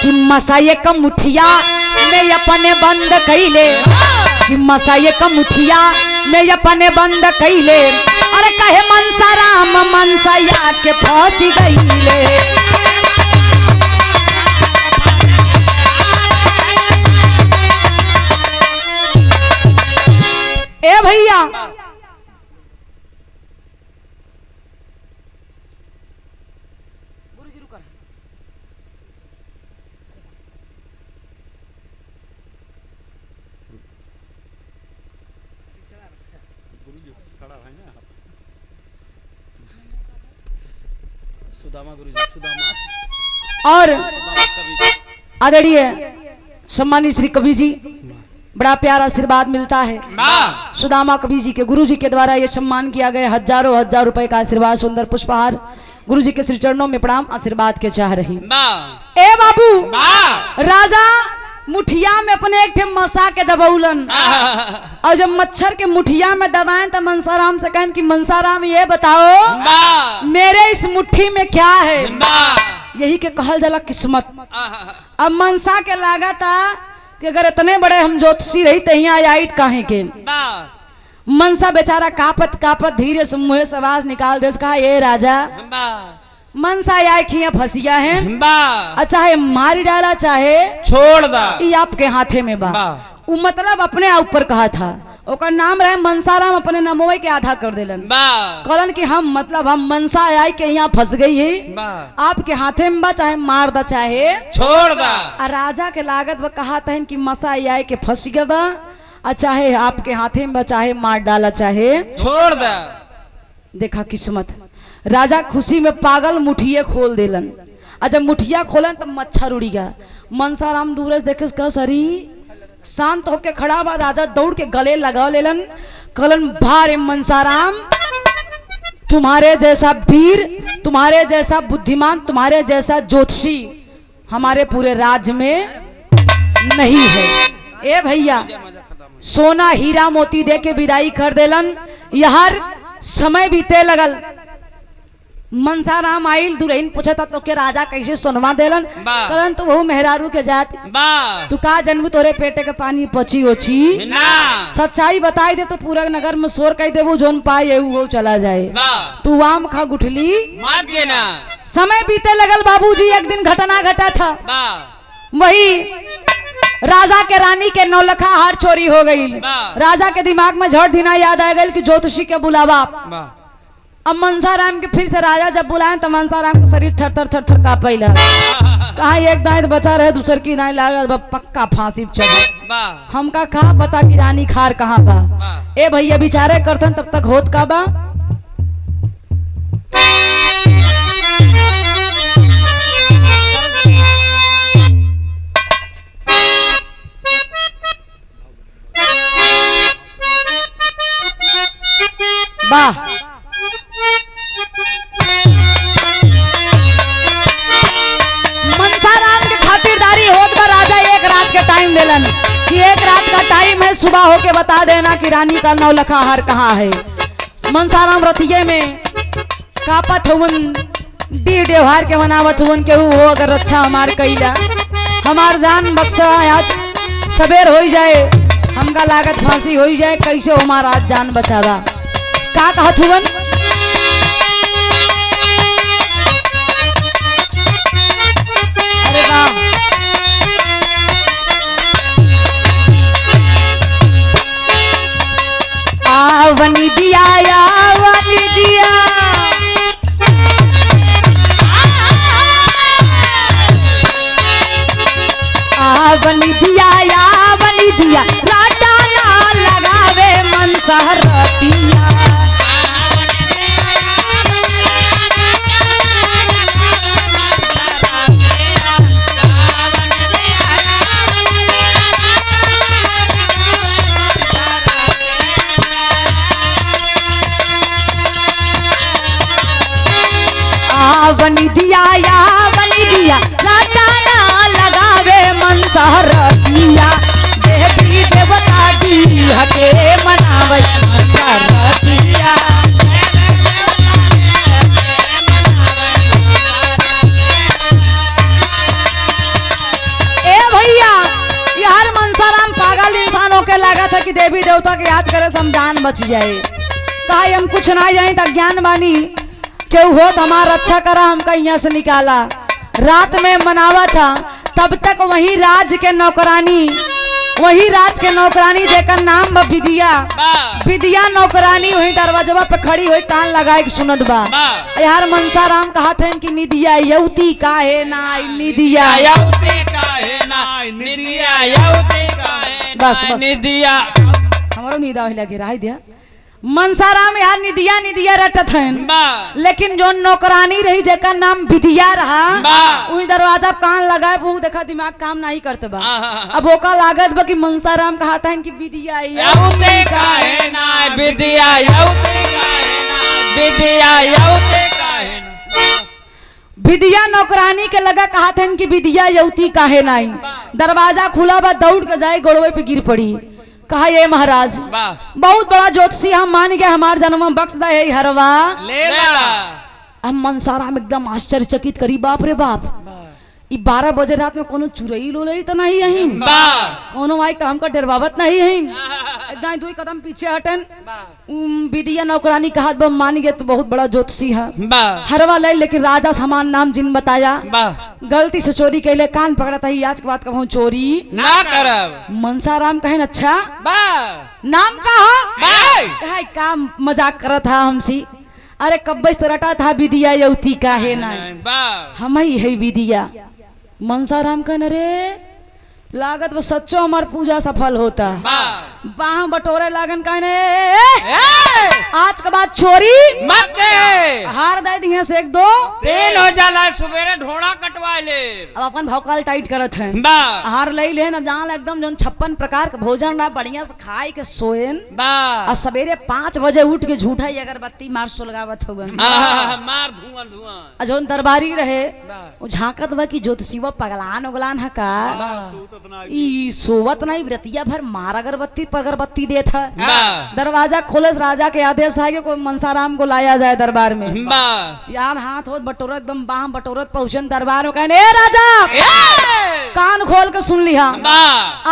कि मसाये का मुठिया में अपने बंद कैले, कि मसाये का मुठिया में अपने बंद कैले। अरे कहे मनसा राम मनसाया के फांसी गईले। ए भैया सुदामा गुरुजी सुदामा और आदरणीय सम्मानित श्री कवि जी बड़ा प्यारा आशीर्वाद मिलता है। सुदामा कवि जी के गुरु जी के द्वारा ये सम्मान किया गया। हजारों हजार रुपए का आशीर्वाद सुंदर पुष्पहार गुरु जी के श्री चरणों में प्रणाम आशीर्वाद के चाह रही। ए बाबू राजा मुठिया में अपने एक मसा के दबौलन और जब मच्छर के मुठिया में दबाएं तो मनसाराम से कहन कि मनसाराम ये बताओ मेरे इस मुट्ठी में क्या है। यही के कहल जाला किस्मत। अब मनसा के लागा था कि अगर इतने बड़े हम ज्योतिषी रही तो यहाँ आई काहे के। मनसा बेचारा कापत कापत धीरे से मुँह से आवाज निकाल दे कहा ये राजा मनसा आए खिया फसिया है चाहे मारी डाला चाहे छोड़ दा ये आपके हाथे में बा। वो मतलब अपने ऊपर कहा था ओकर नाम रहे मनसाराम अपने नमोई के आधा कर देलन कहलन कि हम मतलब हम मनसा आई के यहाँ फंस गई है आपके हाथे में बा चाहे मार दा चाहे छोड़ दा। राजा के लागत बा कहा था कि मसा आई के फंस गया बा चाहे आपके हाथे में बा चाहे मार डाला चाहे छोड़ दा। देखा किस्मत। राजा खुशी में पागल मुठिया खोल देलन। जब मुठिया खोलन तब मच्छर उड़ी गया। मनसाराम दूर से देखे उसका शरीर शांत होके खड़ा बा। राजा दौड़ के गले लगा लेलन कहलन भारे मनसाराम तुम्हारे जैसा वीर तुम्हारे जैसा बुद्धिमान तुम्हारे जैसा ज्योतिषी हमारे पूरे राज्य में नहीं है। ए भैया सोना हीरा मोती दे के विदाई कर देलन। यार समय बीते लगल। मनसाराम आइल दुरहीन पूछा था तो के राजा कैसे सोनवा देलन कहलन तो वो मेहरारू के जात तू का जन्म तोरे पेटे के पानी पची ओछी सच्चाई बताई दे तो पूरा नगर में शोर कह देबू जोन पाए वो चला जाए तू आम खा गुठली मार के ना। समय बीते लगल बाबूजी। एक दिन घटना घटा था वही राजा के रानी के नौलखा हार चोरी हो गई। राजा के दिमाग में झट दिना याद आ गई कि ज्योतिषी के बुलावा अब मनसाराम के फिर से राजा जब बुलाए तो मनसाराम का शरीर थर थर थर थर कांपेला। कहा एक दांत बचा रहे दूसर की दांत लागल पक्का फांसी चढ़े। हमका कहा पता कि रानी खार कहाँ बा। ए भैया बिचारे करतन तब तक होत का बा। वाह मनसाराम के खातिरदारी होत बा राजा एक रात के टाइम देलन कि एक रात का टाइम है, सुबह होके बता देना कि रानी का नौलखा हार कहाँ है। मनसाराम रतिये में कापत हुवन डी त्योहार के मनावत हुवन के हो अगर अच्छा हमार कैला हमार जान बक्सा आज सबेर हो जाए हमका लागत फांसी हो जाए कैसे हमार आज जान बचावा। का कहत हुवन अरे वाह आवनी दिया आवनी दिया आवनी दिया आवनी दिया राटा ना लगावे मनसहरतिया। बनी दिया या बनी दिया राजा ना लगावे मनसहरतिया देवी देवता दी हके मनावे मनसहरतिया। ए भैया यार मनसाराम पागल इंसानों के लगा था कि देवी देवता के याद करे हम जान बच जाए। कहा हम कुछ ना जाए तो ज्ञान बानी क्यों हो हमारा अच्छा करा हमका यहाँ से निकाला। रात में मनावा था तब तक वही राज के नौकरानी जेकर नाम बा विदिया नौकरानी वही दरवाजा पे खड़ी हुई कान लगाए सुनत बा। यार मनसाराम कहा थे कि निदिया यौती काहे ना निदिया यौती काहे ना निदिया यौती काहे ना बस निदिया हमारो नीदा लगे रहा दिया। मनसाराम यार निदिया निदिया रटत हैं लेकिन जो नौकरानी रही जेकर नाम विदिया रहा वही दरवाजा कान लगाए वो देखा दिमाग काम नहीं करते बा। अब ओका लागत बा कि मनसाराम कहा था कि विदिया यौते काहे ना विदिया यौते काहे ना विदिया यौते काहे ना। विदिया नौकरानी के लगा कहा था कि विदिया यौती काहे नहीं। दरवाजा खुला बा दौड़ के जाए गोड़वे पे गिर पड़ी। कहा ये महाराज बहुत बड़ा ज्योतिषी हम मान गए हमार जन्म बख्श दे हरवा ले ला। हम मनसाराम एकदम आश्चर्यचकित करी बाप रे बाप 12 बजे रात में कोनो चुरई लोलई तो नहीं यही कोनो आई तो हमका डरवावत नहीं है एकदम 2 कदम पीछे हटन। विदिया नौकरानी कहा बम मान गए तो बहुत बड़ा ज्योतिषी है हरवा ले लेकिन राजा समान नाम जिन बताया गलती से चोरी के लिए कान पकड़ा था आज के बाद कहूँ चोरी ना करब। मनसाराम कहे अच्छा नाम कहा का मजाक करत था हमसी। अरे कब्बे से रटा था विदिया यौती काहे ना हम ही है विदिया। मनसाराम कहने रे लागत बस सच्चो हमार पूजा सफल होता बाह बटोरे लागन कहने आज के बाद चोरी मत दे हार दे दिए से 1 2 3 हो जाला सुबेरे ढोड़ा कटवा ले। अब अपन भौकाल टाइट करत है हार ले ले अब जान एकदम जो 56 प्रकार के भोजन ना बढ़िया से खाए के सोएन और सवेरे 5 बजे उठ के झूठा ही अगरबत्ती मार सुलगावत हो मार धुआं धुआं जोन दरबारी रहे वो झांकत बा की ज्योतिषीवा पगलान उगलान है का ई सोवत नहीं व्रतिया भर मार अगरबत्ती पर अगरबत्ती देत है। दरवाजा खोलस राजा के आदेश है कि कोई मनसाराम को लाया जाए दरबार में। यार हाथ होत बटोरत एकदम बाह बटोरत पहुंचन दरबार में कहने ए राजा कान खोल के सुन लिया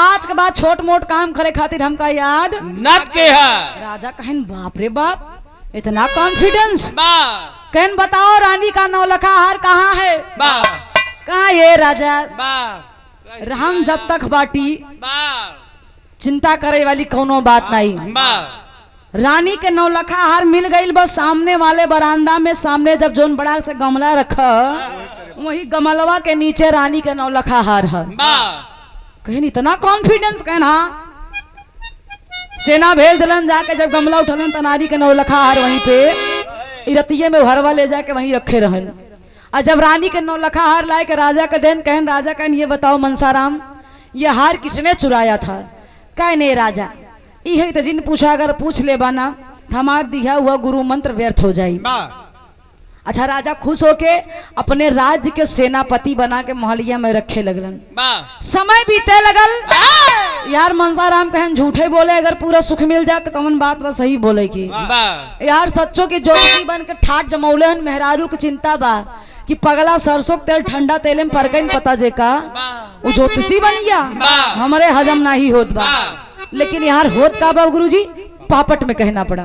आज के बाद छोट मोट काम करे खातिर हमका याद नत के है। राजा कहन बाप रे बाप इतना कॉन्फिडेंस कहन बताओ रानी का नौलखा हार कहाँ है कहाँ ये राजा हम जब तक बाटी चिंता करे वाली कोनो बात नहीं। रानी के नौलखा हार मिल गई बस सामने वाले बरामदा में, सामने जब जोन बड़ा से गमला रखा वही गमलवा के नीचे रानी के नौलखा हार है। कहीं इतना कॉन्फिडेंस कहना सेना भेज दिलन, जाके जब गमला उठलन तो नारी के नौलखा हार वहीं पे इरतिये में हरवा ले जाके वहीं रखे रहन। और जब रानी के नौलखा हार लाए के राजा के देन कहन, राजा कहन ये बताओ मनसाराम ये हार किसने चुराया था? कह नहीं राजा यही तो जिन पूछा, अगर पूछ ले बाना हमार दिया हुआ गुरु मंत्र व्यर्थ हो जाये। अच्छा राजा खुश होके अपने राज्य के सेनापति बना के महलिया में रखे लगलन। समय बीते लगल। यार मनसाराम कहन झूठे बोले, अगर पूरा सुख मिल जाए तो कौन बात बस सही बोले की। यार सच्चों की ज्योति बन के ठाट जमौले मेहरारू की चिंता बा कि पगला सरसों तेल ठंडा तेल में परकन पता जे का वो ज्योतिषी बन गया, हमारे हजम नहीं होत बा। लेकिन यार होत का बा गुरुजी, पापट में कहना पड़ा।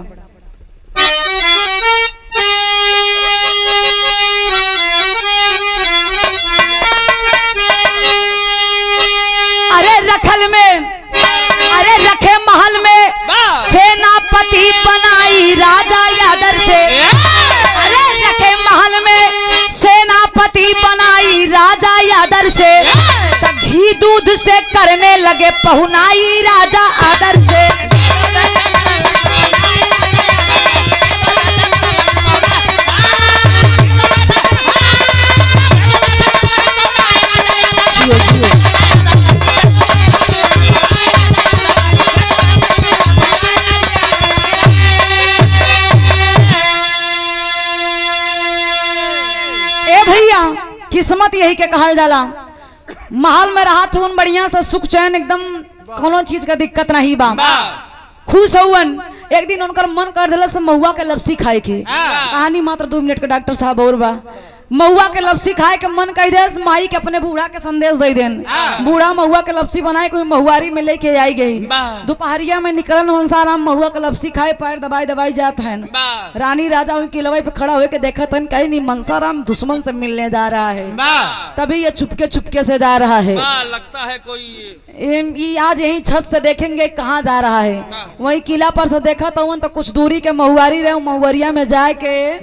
अरे रखल में, अरे रखे महल में सेनापति बनाई राजा यादर से। अरे रखे महल में सेनापति बनाई राजा यादर से, घी दूध से करने लगे पहुनाई राजा आदर से। जियो जियो। ए भैया किस्मत यही के कहल जाला, महल में रहा थून बढ़िया से सुख चैन एकदम कोनो चीज का दिक्कत नहीं बा। खुश हुवन। एक दिन उनकर मन कर दिला से महुआ के लपसी खाए के। कहानी मात्र 2 मिनट के डॉक्टर साहब और बा। महुआ के लपसी खाए के मन कह दे, माई के अपने बूढ़ा के संदेश दे देन। बूढ़ा महुआ के लपसी बनाए कोई महुआरी में लेके आई गई। दोपहरिया में निकलन मनसाराम महुआ के लपसी खाए, पैर दबाई दबाई जात है। रानी राजा उनकी लवाई पे खड़ा होके देखा था, कहीं नहीं मनसाराम दुश्मन से मिलने जा रहा है। तभी ये चुपके चुपके से जा रहा है। लगता है कोई आज यही छत से देखेंगे कहाँ जा रहा है। वही किला पर से देखा तो कुछ दूरी के महुआरी रहे, महुआरिया में जाए के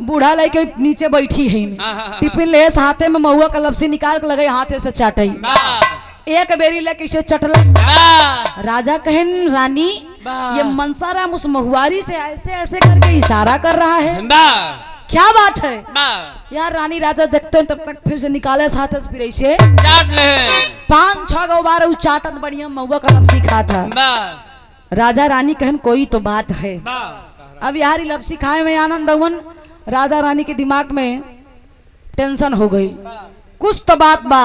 बूढ़ा लेके नीचे बैठी है। टिफिन ले हाथे में महुआ का लपसी निकाल के लगे हाथे से चाटई। एक बेरी लेके इसे चटलस। राजा कहन रानी ये मनसाराम उस महुआरी से ऐसे ऐसे करके इशारा कर रहा है, क्या बात है? यार रानी राजा देखते हैं तब तक फिर से निकाले हाथे से, फिर ऐसे चाट ले 5-6 गो बार चाटत बढ़िया महुआ का लपसी खा था। राजा रानी कहन कोई तो बात है। अब यार लपसी खाए में आनंद हुन, राजा रानी के दिमाग में टेंशन हो गई, कुछ तो बात बा।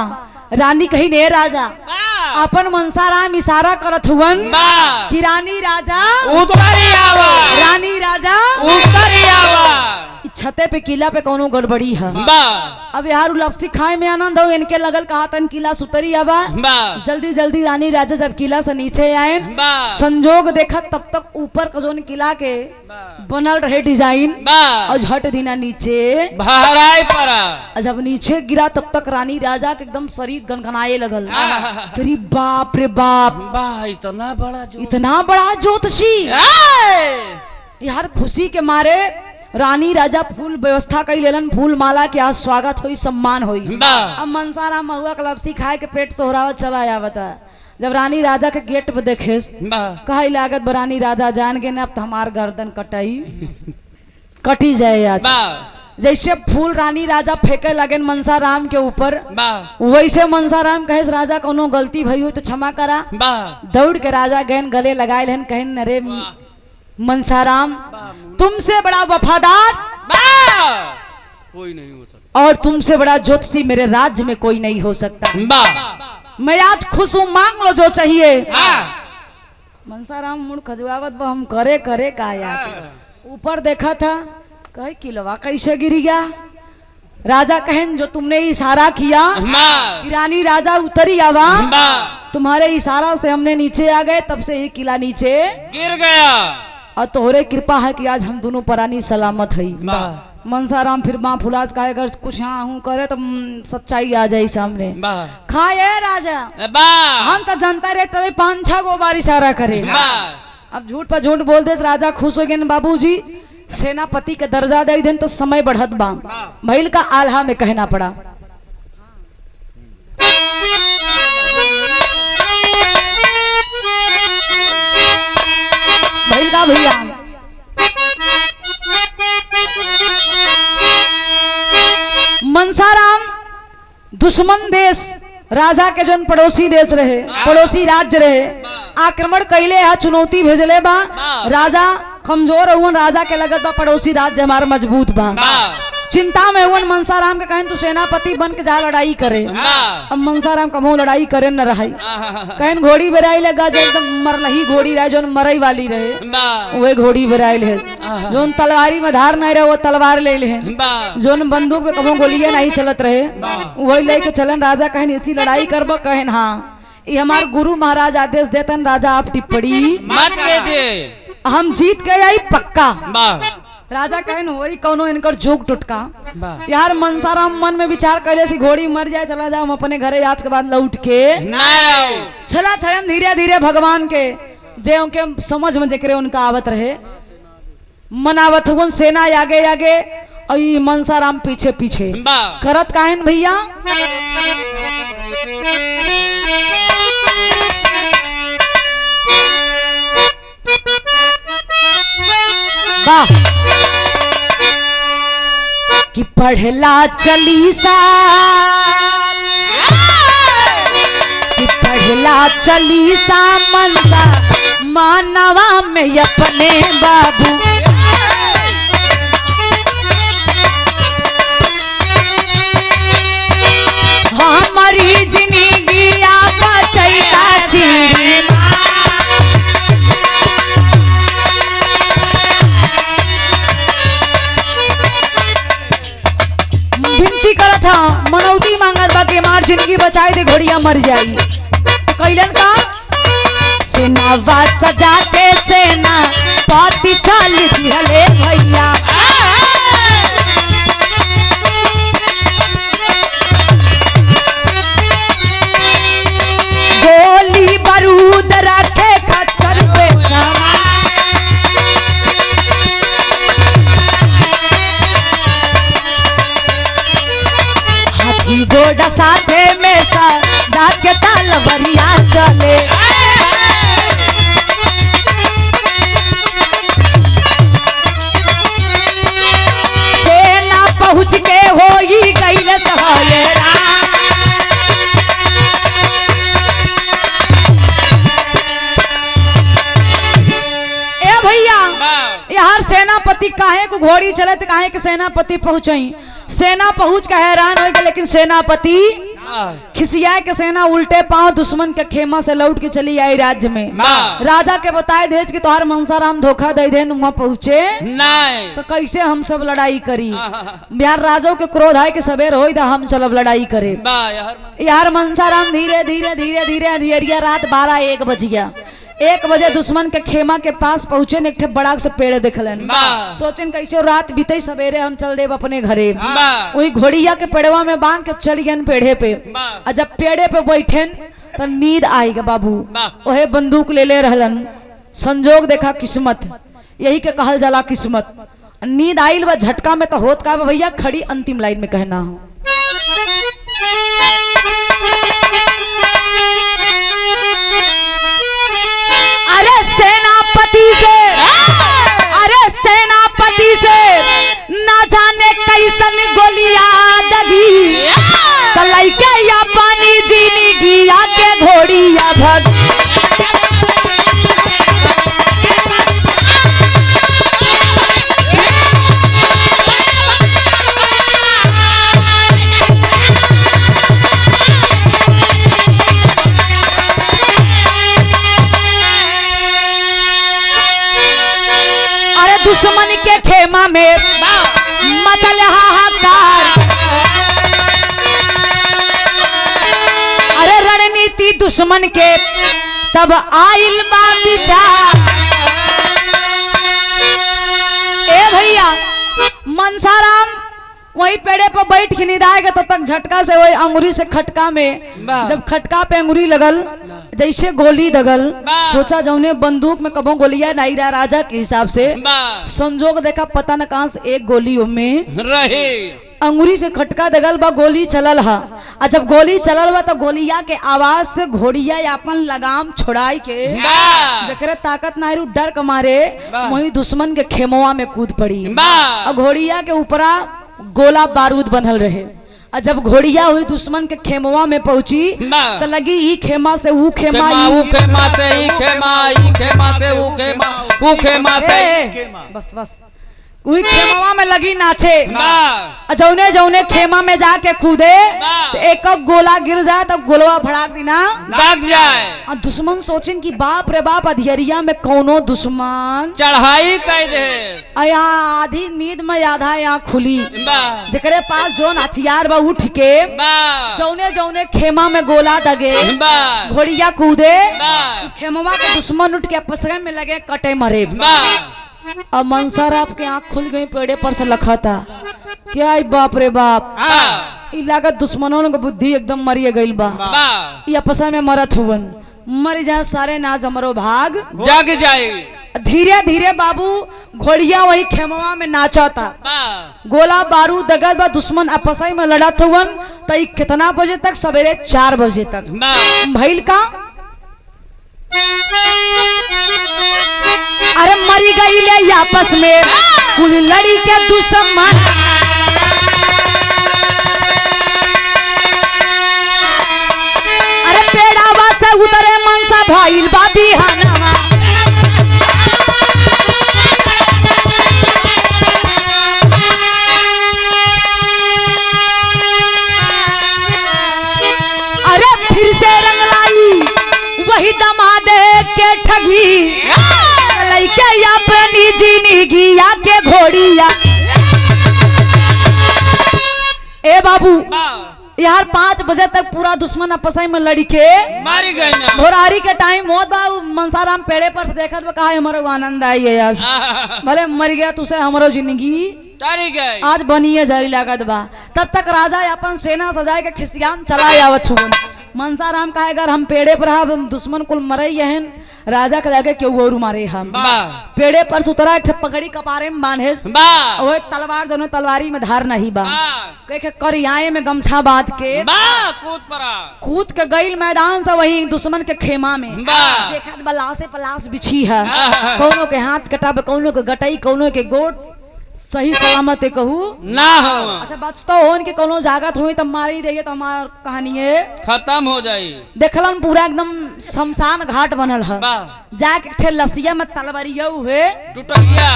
रानी कही ने राजा अपन मनसाराम इशारा करत हुवन कि रानी राजा उतरी आवा, रानी राजा उतरी आवा। छते पे किला पे कोनो गड़बड़ी है। अब यार लपसी खाए में आनंद हो, इनके लगल कहा तन किला सुतरी आवा। जल्दी जल्दी रानी राजा जब किला से नीचे आए, संजोग देखा तब तक ऊपर का जोन किला के बनल रहे डिजाइन और झट दिना नीचे पड़ा। जब नीचे गिरा तब तक रानी राजा के एकदम शरीर गनगनाए लगल। अरे बाप रे बाप, इतना बड़ा ज्योतिषी। यार खुशी के मारे रानी राजा फूल व्यवस्था कई लेलन, फूल माला के आज स्वागत हुई, सम्मान हुई। अब मनसाराम महुआ का लपसी खाए के पेट सोहरावत चला आवता। जब रानी राजा के गेट पे देखे कहा लागत रानी राजा जान गए ना, अब तो हमार गर्दन कटी जाए आज। जैसे फूल रानी राजा फेंके लगे मनसाराम के ऊपर, वैसे मनसाराम कहे राजा कोनो गलती भई हो तो क्षमा करा। दौड़ के राजा गैन गले लगाए लेन, कहन अरे मनसाराम तुमसे बड़ा वफादार कोई नहीं हो सकता और तुमसे बड़ा ज्योतिषी मेरे राज्य में कोई नहीं हो सकता। मैं आज खुश हूँ, मांग लो जो चाहिए। मनसाराम मुड़ खजुआवत हम करे करे का आज ऊपर देखा था, कहे किलवा कैसे गिरी गया। राजा कहन जो तुमने इशारा किया रानी राजा उतरी आवा, तुम्हारे इशारा से हमने नीचे आ गए, तब से ही किला नीचे गिर गया और तोहरे कृपा है कि आज हम दोनों प्राणी सलामत है। मनसाराम फिर माँ फुलास का अगर कुछ यहाँ हूँ करे तो सच्चाई आ जाए सामने। खाए राजा हम तो जनता रहे तभी 5-6 गो बार इशारा करे। अब झूठ पर झूठ बोल दे राजा खुश हो गए बाबूजी सेनापति के दर्जा दे देन तो समय बढ़त बा भइल का आल्हा में कहना पड़ा। भइल का भैया मनसाराम दुश्मन देश राजा के जन पड़ोसी देश रहे पड़ोसी राज्य रहे आक्रमण कैले है चुनौती भेजले बा राजा कमजोर हुन राजा के लगत बा पड़ोसी राज्य हमार मजबूत बा चिंता में हुन मनसाराम के कहन तू सेनापति बन के जा लड़ाई करे। अब मनसाराम कमो लड़ाई करे न रही कहन घोड़ी बेराई लगा जो एकदम मरलही घोड़ी रहे जो मरई वाली रहे वही घोड़ी बेराइल है जोन तलवारी में धार नहीं रहे वो तलवार ले ले जोन बंदूक पे कमो गोलियां नहीं चलत रहे वही लेके चलन राजा कहन इसी लड़ाई करबो कहन हाँ ये हमार गुरु महाराज आदेश देतन राजा आप टिप्पणी मत कीजिए हम जीत गए आई पक्का। राजा कहन वही कौनो इनकर जोग टुटका यार मनसाराम मन में विचार कैले सी घोड़ी मर जाए चला जाओ हम अपने घरे आज के बाद लौट के चला थे धीरे धीरे भगवान के जे उनके समझ में जेकरे उनका आवत रहे मनावत हुन सेना आगे आगे और मनसाराम पीछे पीछे करत काहन भैया वाह कि पढ़ला चलीसा कि पढ़ला चलीसा मनसा मानवा में अपने बाबू हमारी जिंदगी बचैता सीरी विनती करत था मनौती मांगत बा कि हमार जिंदगी बचाए दे घोड़िया मर जाई कैलन का सेनावा सजाते सेना पति चल दिहले भैया गोली बारूद रखे खच्चर पे हाथी घोड़ा साथे में सा डाके तलवरिया चले सेना पहुँच के हो ही गई सहायरा भैया यार सेनापति काहे को घोड़ी चले तो काहे के सेनापति पहुंचई सेना पहुंच के हैरान हो गए लेकिन सेनापति खिसिया के सेना उल्टे पांव दुश्मन के खेमा से लौट के चली आई राज्य में राजा के बताए देश की तोहार मनसाराम धोखा दे दे वहां पहुंचे नहीं तो कैसे हम सब लड़ाई करी बिहार राजो के क्रोध है कि सवेर हो हम चलब लड़ाई करे यार मनसाराम धीरे धीरे धीरे धीरे धीरे रात 12-1 बज गया 1 बजे दुश्मन के खेमा के पास पहुंचे ने एक बड़ा से पेड़ देखलन सोचन कैसे रात बीते सवेरे हम चल देव अपने घरे वही घोड़िया के पेड़वा में बांध के चल गए पेड़े पे और जब पेड़े पे बैठे तो नींद आएगा बाबू वही बंदूक ले ले रहलन संजोग देखा किस्मत यही के कहल जाला किस्मत नींद आइल व झटका में तो होत का भैया खड़ी अंतिम लाइन में कहना हो अरे सेनापति से ना जाने कैसन गोलियां दगी तो लइके या पानी जीनी गिया के घोड़िया भग दुश्मन के खेमा में मचल हाहाकार अरे रणनीति दुश्मन के तब आइल बा विचार ए भैया मनसाराम वही पेड़े पर बैठ के नींद आएगा तब तक झटका से वही अंगुरी से खटका में जब खटका पे अंगुरी लगल जैसे गोली दगल सोचा जौने बंदूक में कबो गोलियां नहीं रहा राजा के हिसाब से संजोग देखा पता न कहां से एक गोली में रहे अंगुरी से खटका दगल बा गोली चलल हा। और जब गोली चलल बा तो गोलिया के आवाज से घोड़िया अपन लगाम छोड़ाई के जकरे ताकत ना रही डर के मारे वही दुश्मन के खेमवा में कूद पड़ी और घोड़िया के ऊपरा गोला बारूद बनल रहे। और जब घोड़िया हुई दुश्मन के खेमवा में पहुंची तो लगी ई खेमा से ऊ खेमा, ऊ खेमा से ई खेमा, ई खेमा से ऊ खेमा, ऊ खेमा से बस बस वही खेमवा में लगी नाचे। जौने जौने खेमा में जाके कूदे तो एक गोला गिर जाए तो गोलवा फड़ाक दिना भाग जाए। और दुश्मन सोचें कि बाप रे बाप अधियरिया में कौनो दुश्मन चढ़ाई कर दे। अया आधी नींद में आधा यहाँ खुली जकरे पास जोन हथियार बा उठ के जौने जौने खेमा में गोला दगे घोड़िया कूदे खेमवा के दुश्मन उठ के पसरे में लगे कटे मरे। अब मनसार आपके आँख खुल गई पेड़े पर से लखा था क्या बाप रे बाप लागत दुश्मनों के बुद्धि एकदम मरिए गई बा ये पसा में मरत हुवन मर जाए सारे नाज हमरो भाग जग जाए। धीरे धीरे बाबू घोड़िया वही खेमवा में नाचा था गोला बारूद दगल बा दुश्मन आपसाई में लड़त हुवन तो कितना बजे तक सवेरे 4 बजे तक भइल का अरे मरी गई ले आपस में कुल लड़ी के दुश्मन अरे पेड़ावा से उतरे मनसा भइल बा बिहानवा अरे फिर से रंग लाई वही दमादे के ठगी लइके अपनी जिंदगिया के घोड़िया। ए बाबू यार 5 बजे तक पूरा दुश्मन आपस में लड़ी के मारी गई ना भोरारी के टाइम मौत बाबू मनसाराम पेड़े पर से देखत कहा हमारो आनंद आई है यार भले मर गया तुसे हमारो जिंदगी गई आज बनिए जाई लागत बा। तब तक राजा अपन सेना सजाए के खिसियान चलाए आवत हुन मनसाराम कहा अगर हम पेड़े पर हम दुश्मन कुल मरे यहन राजा के लगे क्यों और मारे हम पेड़े पर सुतरा पकड़ी कपारे में बांधे वो तलवार जो तलवारी में धार नहीं बा कहे करियाए में गमछा बांध के कूद के गईल मैदान से वही दुश्मन के खेमा में देखा बलासे पलास बिछी है कौनों के हाथ कटा कौनों के गटई कौनों के गोट सही सलामत कहू ना हो। अच्छा बचता हो कि कोनो जागत हुई तब मारी देंगे तो हमार कहानी खत्म हो जाई। देखलन पूरा एकदम शमशान घाट बनल है जाके लसिया में तलवरिया हुए टुटैया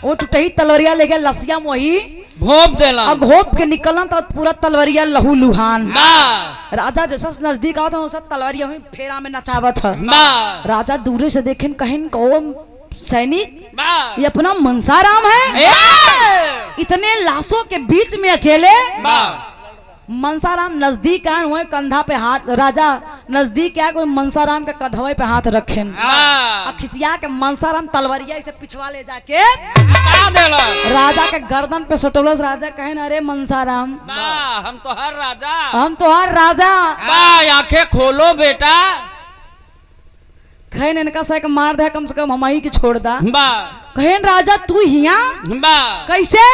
वो टुटही तलवरिया लेके लसिया में वही घोप देला और घोप के निकलन तो पूरा तलवरिया लहू लुहान राजा जैसा नजदीक आवत है सब तलवरिया में फेरा में नचावत है राजा दूर से देखें कहीं कौन सैनिक ये अपना मनसाराम है इतने लाशों के बीच में अकेले मनसाराम नजदीक आए हुए कंधा पे हाथ राजा नजदीक आया कोई मनसाराम के कधवे पे हाथ रखे खिसिया के मनसाराम तलवरिया से पिछवा ले जाके राजा के गर्दन पे सटोलस। राजा कहे अरे मनसाराम हम तो हर राजा आंखें खोलो बेटा कहे इनका से मार दे कम से कम हम ही की छोड़ दा कहे राजा तू हिया कैसे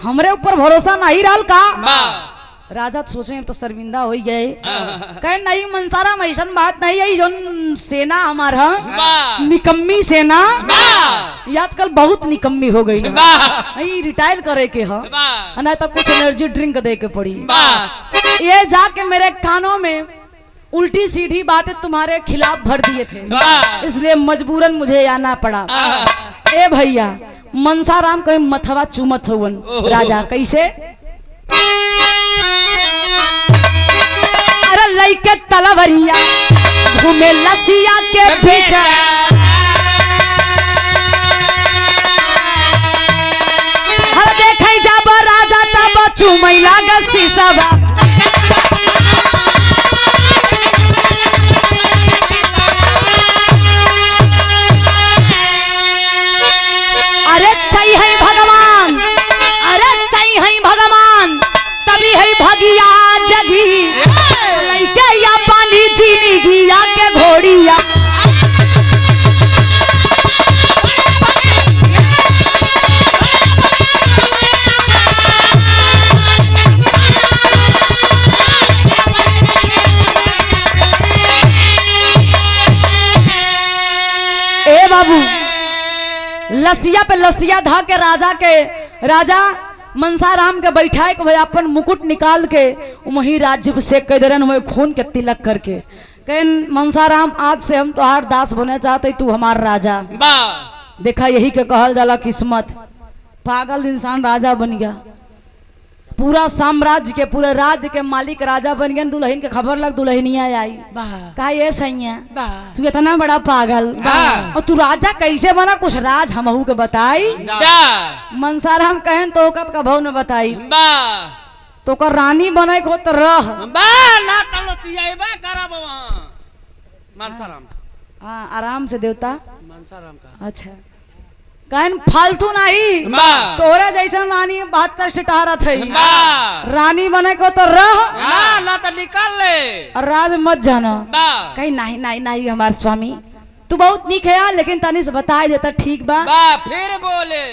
हमरे ऊपर भरोसा नहीं रहल का राजा तो सोचे तो शर्मिंदा हो गए कहे नहीं मनसाराम ऐसा बात नहीं है जो सेना हमारा निकम्मी सेना आजकल बहुत निकम्मी हो गई रिटायर करे के है ना तो कुछ एनर्जी ड्रिंक दे के पड़ी ये जाके मेरे कानों में उल्टी सीधी बातें तुम्हारे खिलाफ भर दिए थे इसलिए मजबूरन मुझे आना पड़ा। ए भैया मनसाराम कहीं मथवा चूमत हुवन राजा कैसे अरे लइके तलवरिया घूमे लसिया के पीछे हर देखे जब राजा तब चूमई लागे सीसवा भगिया जगी लइके या पानी चीनी घिया के लसिया पे लसिया धा के राजा मनसाराम के बैठाए के भाई अपन मुकुट निकाल के वही राज्य से कैदरन हुए खून के तिलक करके कहन मनसाराम आज से हम तोहार दास बने चाहते तू हमार राजा। देखा यही के कहल जाला किस्मत, पागल इंसान राजा बन गया, पूरा साम्राज्य के पूरे राज्य के मालिक राजा बन गए। दुल्हन के खबर लग दुल्हनिया आई कहा ये सही है तू इतना बड़ा पागल और तू राजा कैसे बना, कुछ राज हमहू के बताई। मनसाराम कहन तो ओकत का भाव न बताई तो कर रानी बने को तो रह हाँ आराम से देवता मनसाराम का अच्छा कहन फालतू नहीं तोरा जैसा रानी 72 सितारा थे रानी बने को तो रह ना तो निकाल ले और राज मत जाना कहीं नहीं नहीं नहीं हमारे स्वामी तू बहुत नीक है लेकिन तनी से बता देता ठीक बा। फिर बोले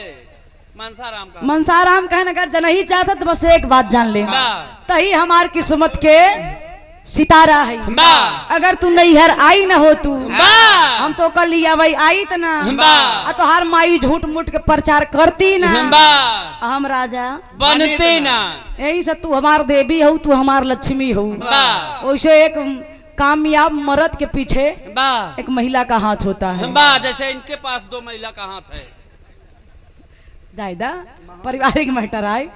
मनसाराम कहन अगर जनही चाहता तो बस एक बात जान ले तही हमार किस्मत के सितारा है। अगर तू नैहर आई न हो तू हम तो कल लिया भाई आई त ना तो हर माई झूठ मूठ के प्रचार करती ना हम राजा बनते ना। यही से तू हमार देवी हो तू हमार लक्ष्मी हो। वैसे एक कामयाब मर्द के पीछे एक महिला का हाथ होता है। जैसे इनके पास 2 महिला का हाथ है। जायदा पारिवारिक मैटर आए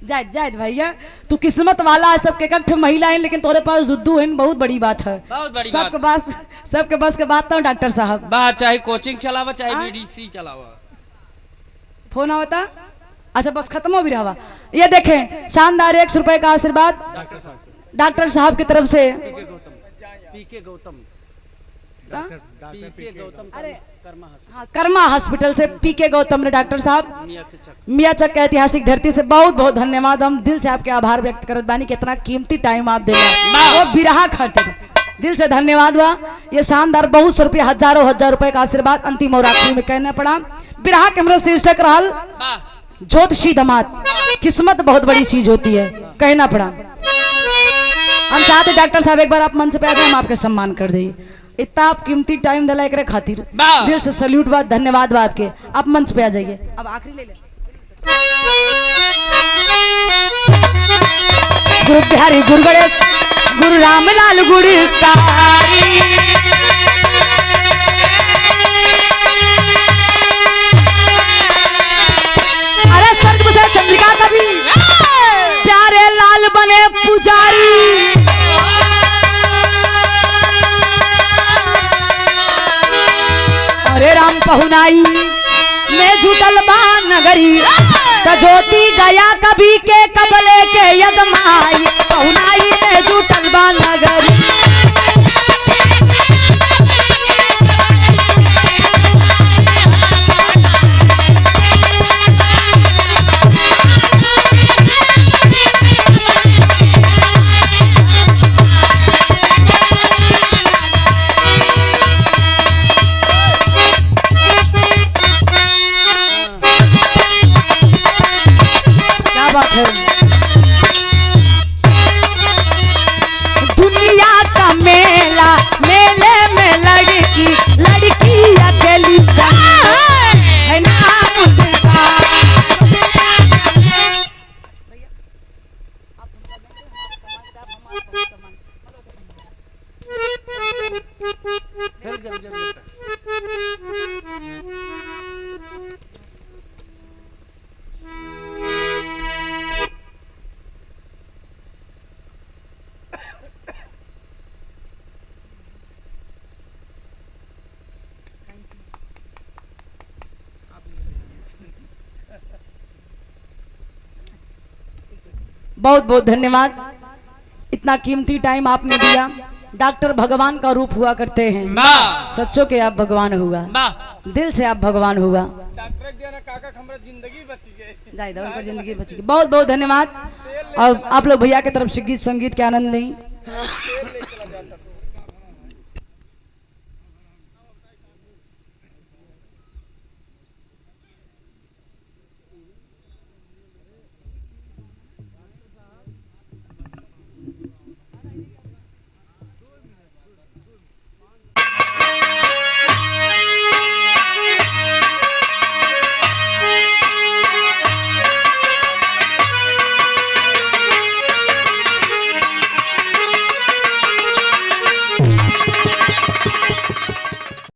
जायद भैया तू किस्मत वाला है, सबके इकट्ठे महिला है लेकिन तोरे पास दुद्दू है, बहुत बड़ी बात है। सबके बस के बात तो डॉक्टर साहब चाहे कोचिंग चलावा चाहे बीडीसी चलावा फोन आवता अच्छा बस खत्म हो भी रहा। ये देखें शानदार 100 रुपए का आशीर्वाद डॉक्टर साहब की तरफ से पीके गौतम अरे कर्मा हॉस्पिटल से पीके गौतम ने डॉक्टर साहब मियां चक के ऐतिहासिक धरती से बहुत बहुत धन्यवाद। हम दिल से आपके आभार व्यक्त करत बानी कि इतना कीमती टाइम आप दे वो बिरहा खातिर दिल से धन्यवाद बा। ये शानदार बहुत सौ रुपये हजारों रुपए का आशीर्वाद अंतिम और आखिरी में कहना पड़ा। बिरहा के हमारा शीर्षक रहल ज्योतिषी दामाद। किस्मत बहुत बड़ी चीज होती है कहना पड़ा। हम चाहते डॉक्टर साहब एक बार आप मंच पे आ जाए हम आपके सम्मान कर दें। इतना आप कीमती टाइम दिला एक खातिर दिल से सल्यूट बा धन्यवाद बा आपके। आप मंच पे आ जाइए। अब आखिरी ले गुरु बिहारी गुरु गणेश गुरु रामलाल गुड़कारी अरे स्वर्ग से चंद्रिका कवि प्यारे लाल बने पुजारी। अरे राम पहुनाई में जुटल बा नगरी त ज्योति गया कभी के कबले के यजमाई पहुनाई में जुटल बा नगरी। दुनिया का मेला मेले में लड़की अकेली है नाम उसका। बहुत बहुत धन्यवाद। इतना कीमती टाइम आपने दिया। डॉक्टर भगवान का रूप हुआ करते हैं, सच्चों के आप भगवान हुआ, दिल से आप भगवान हुआ। जिंदगी बची। बहुत बहुत धन्यवाद। और आप लोग भैया की तरफ से गीत संगीत के आनंद लें।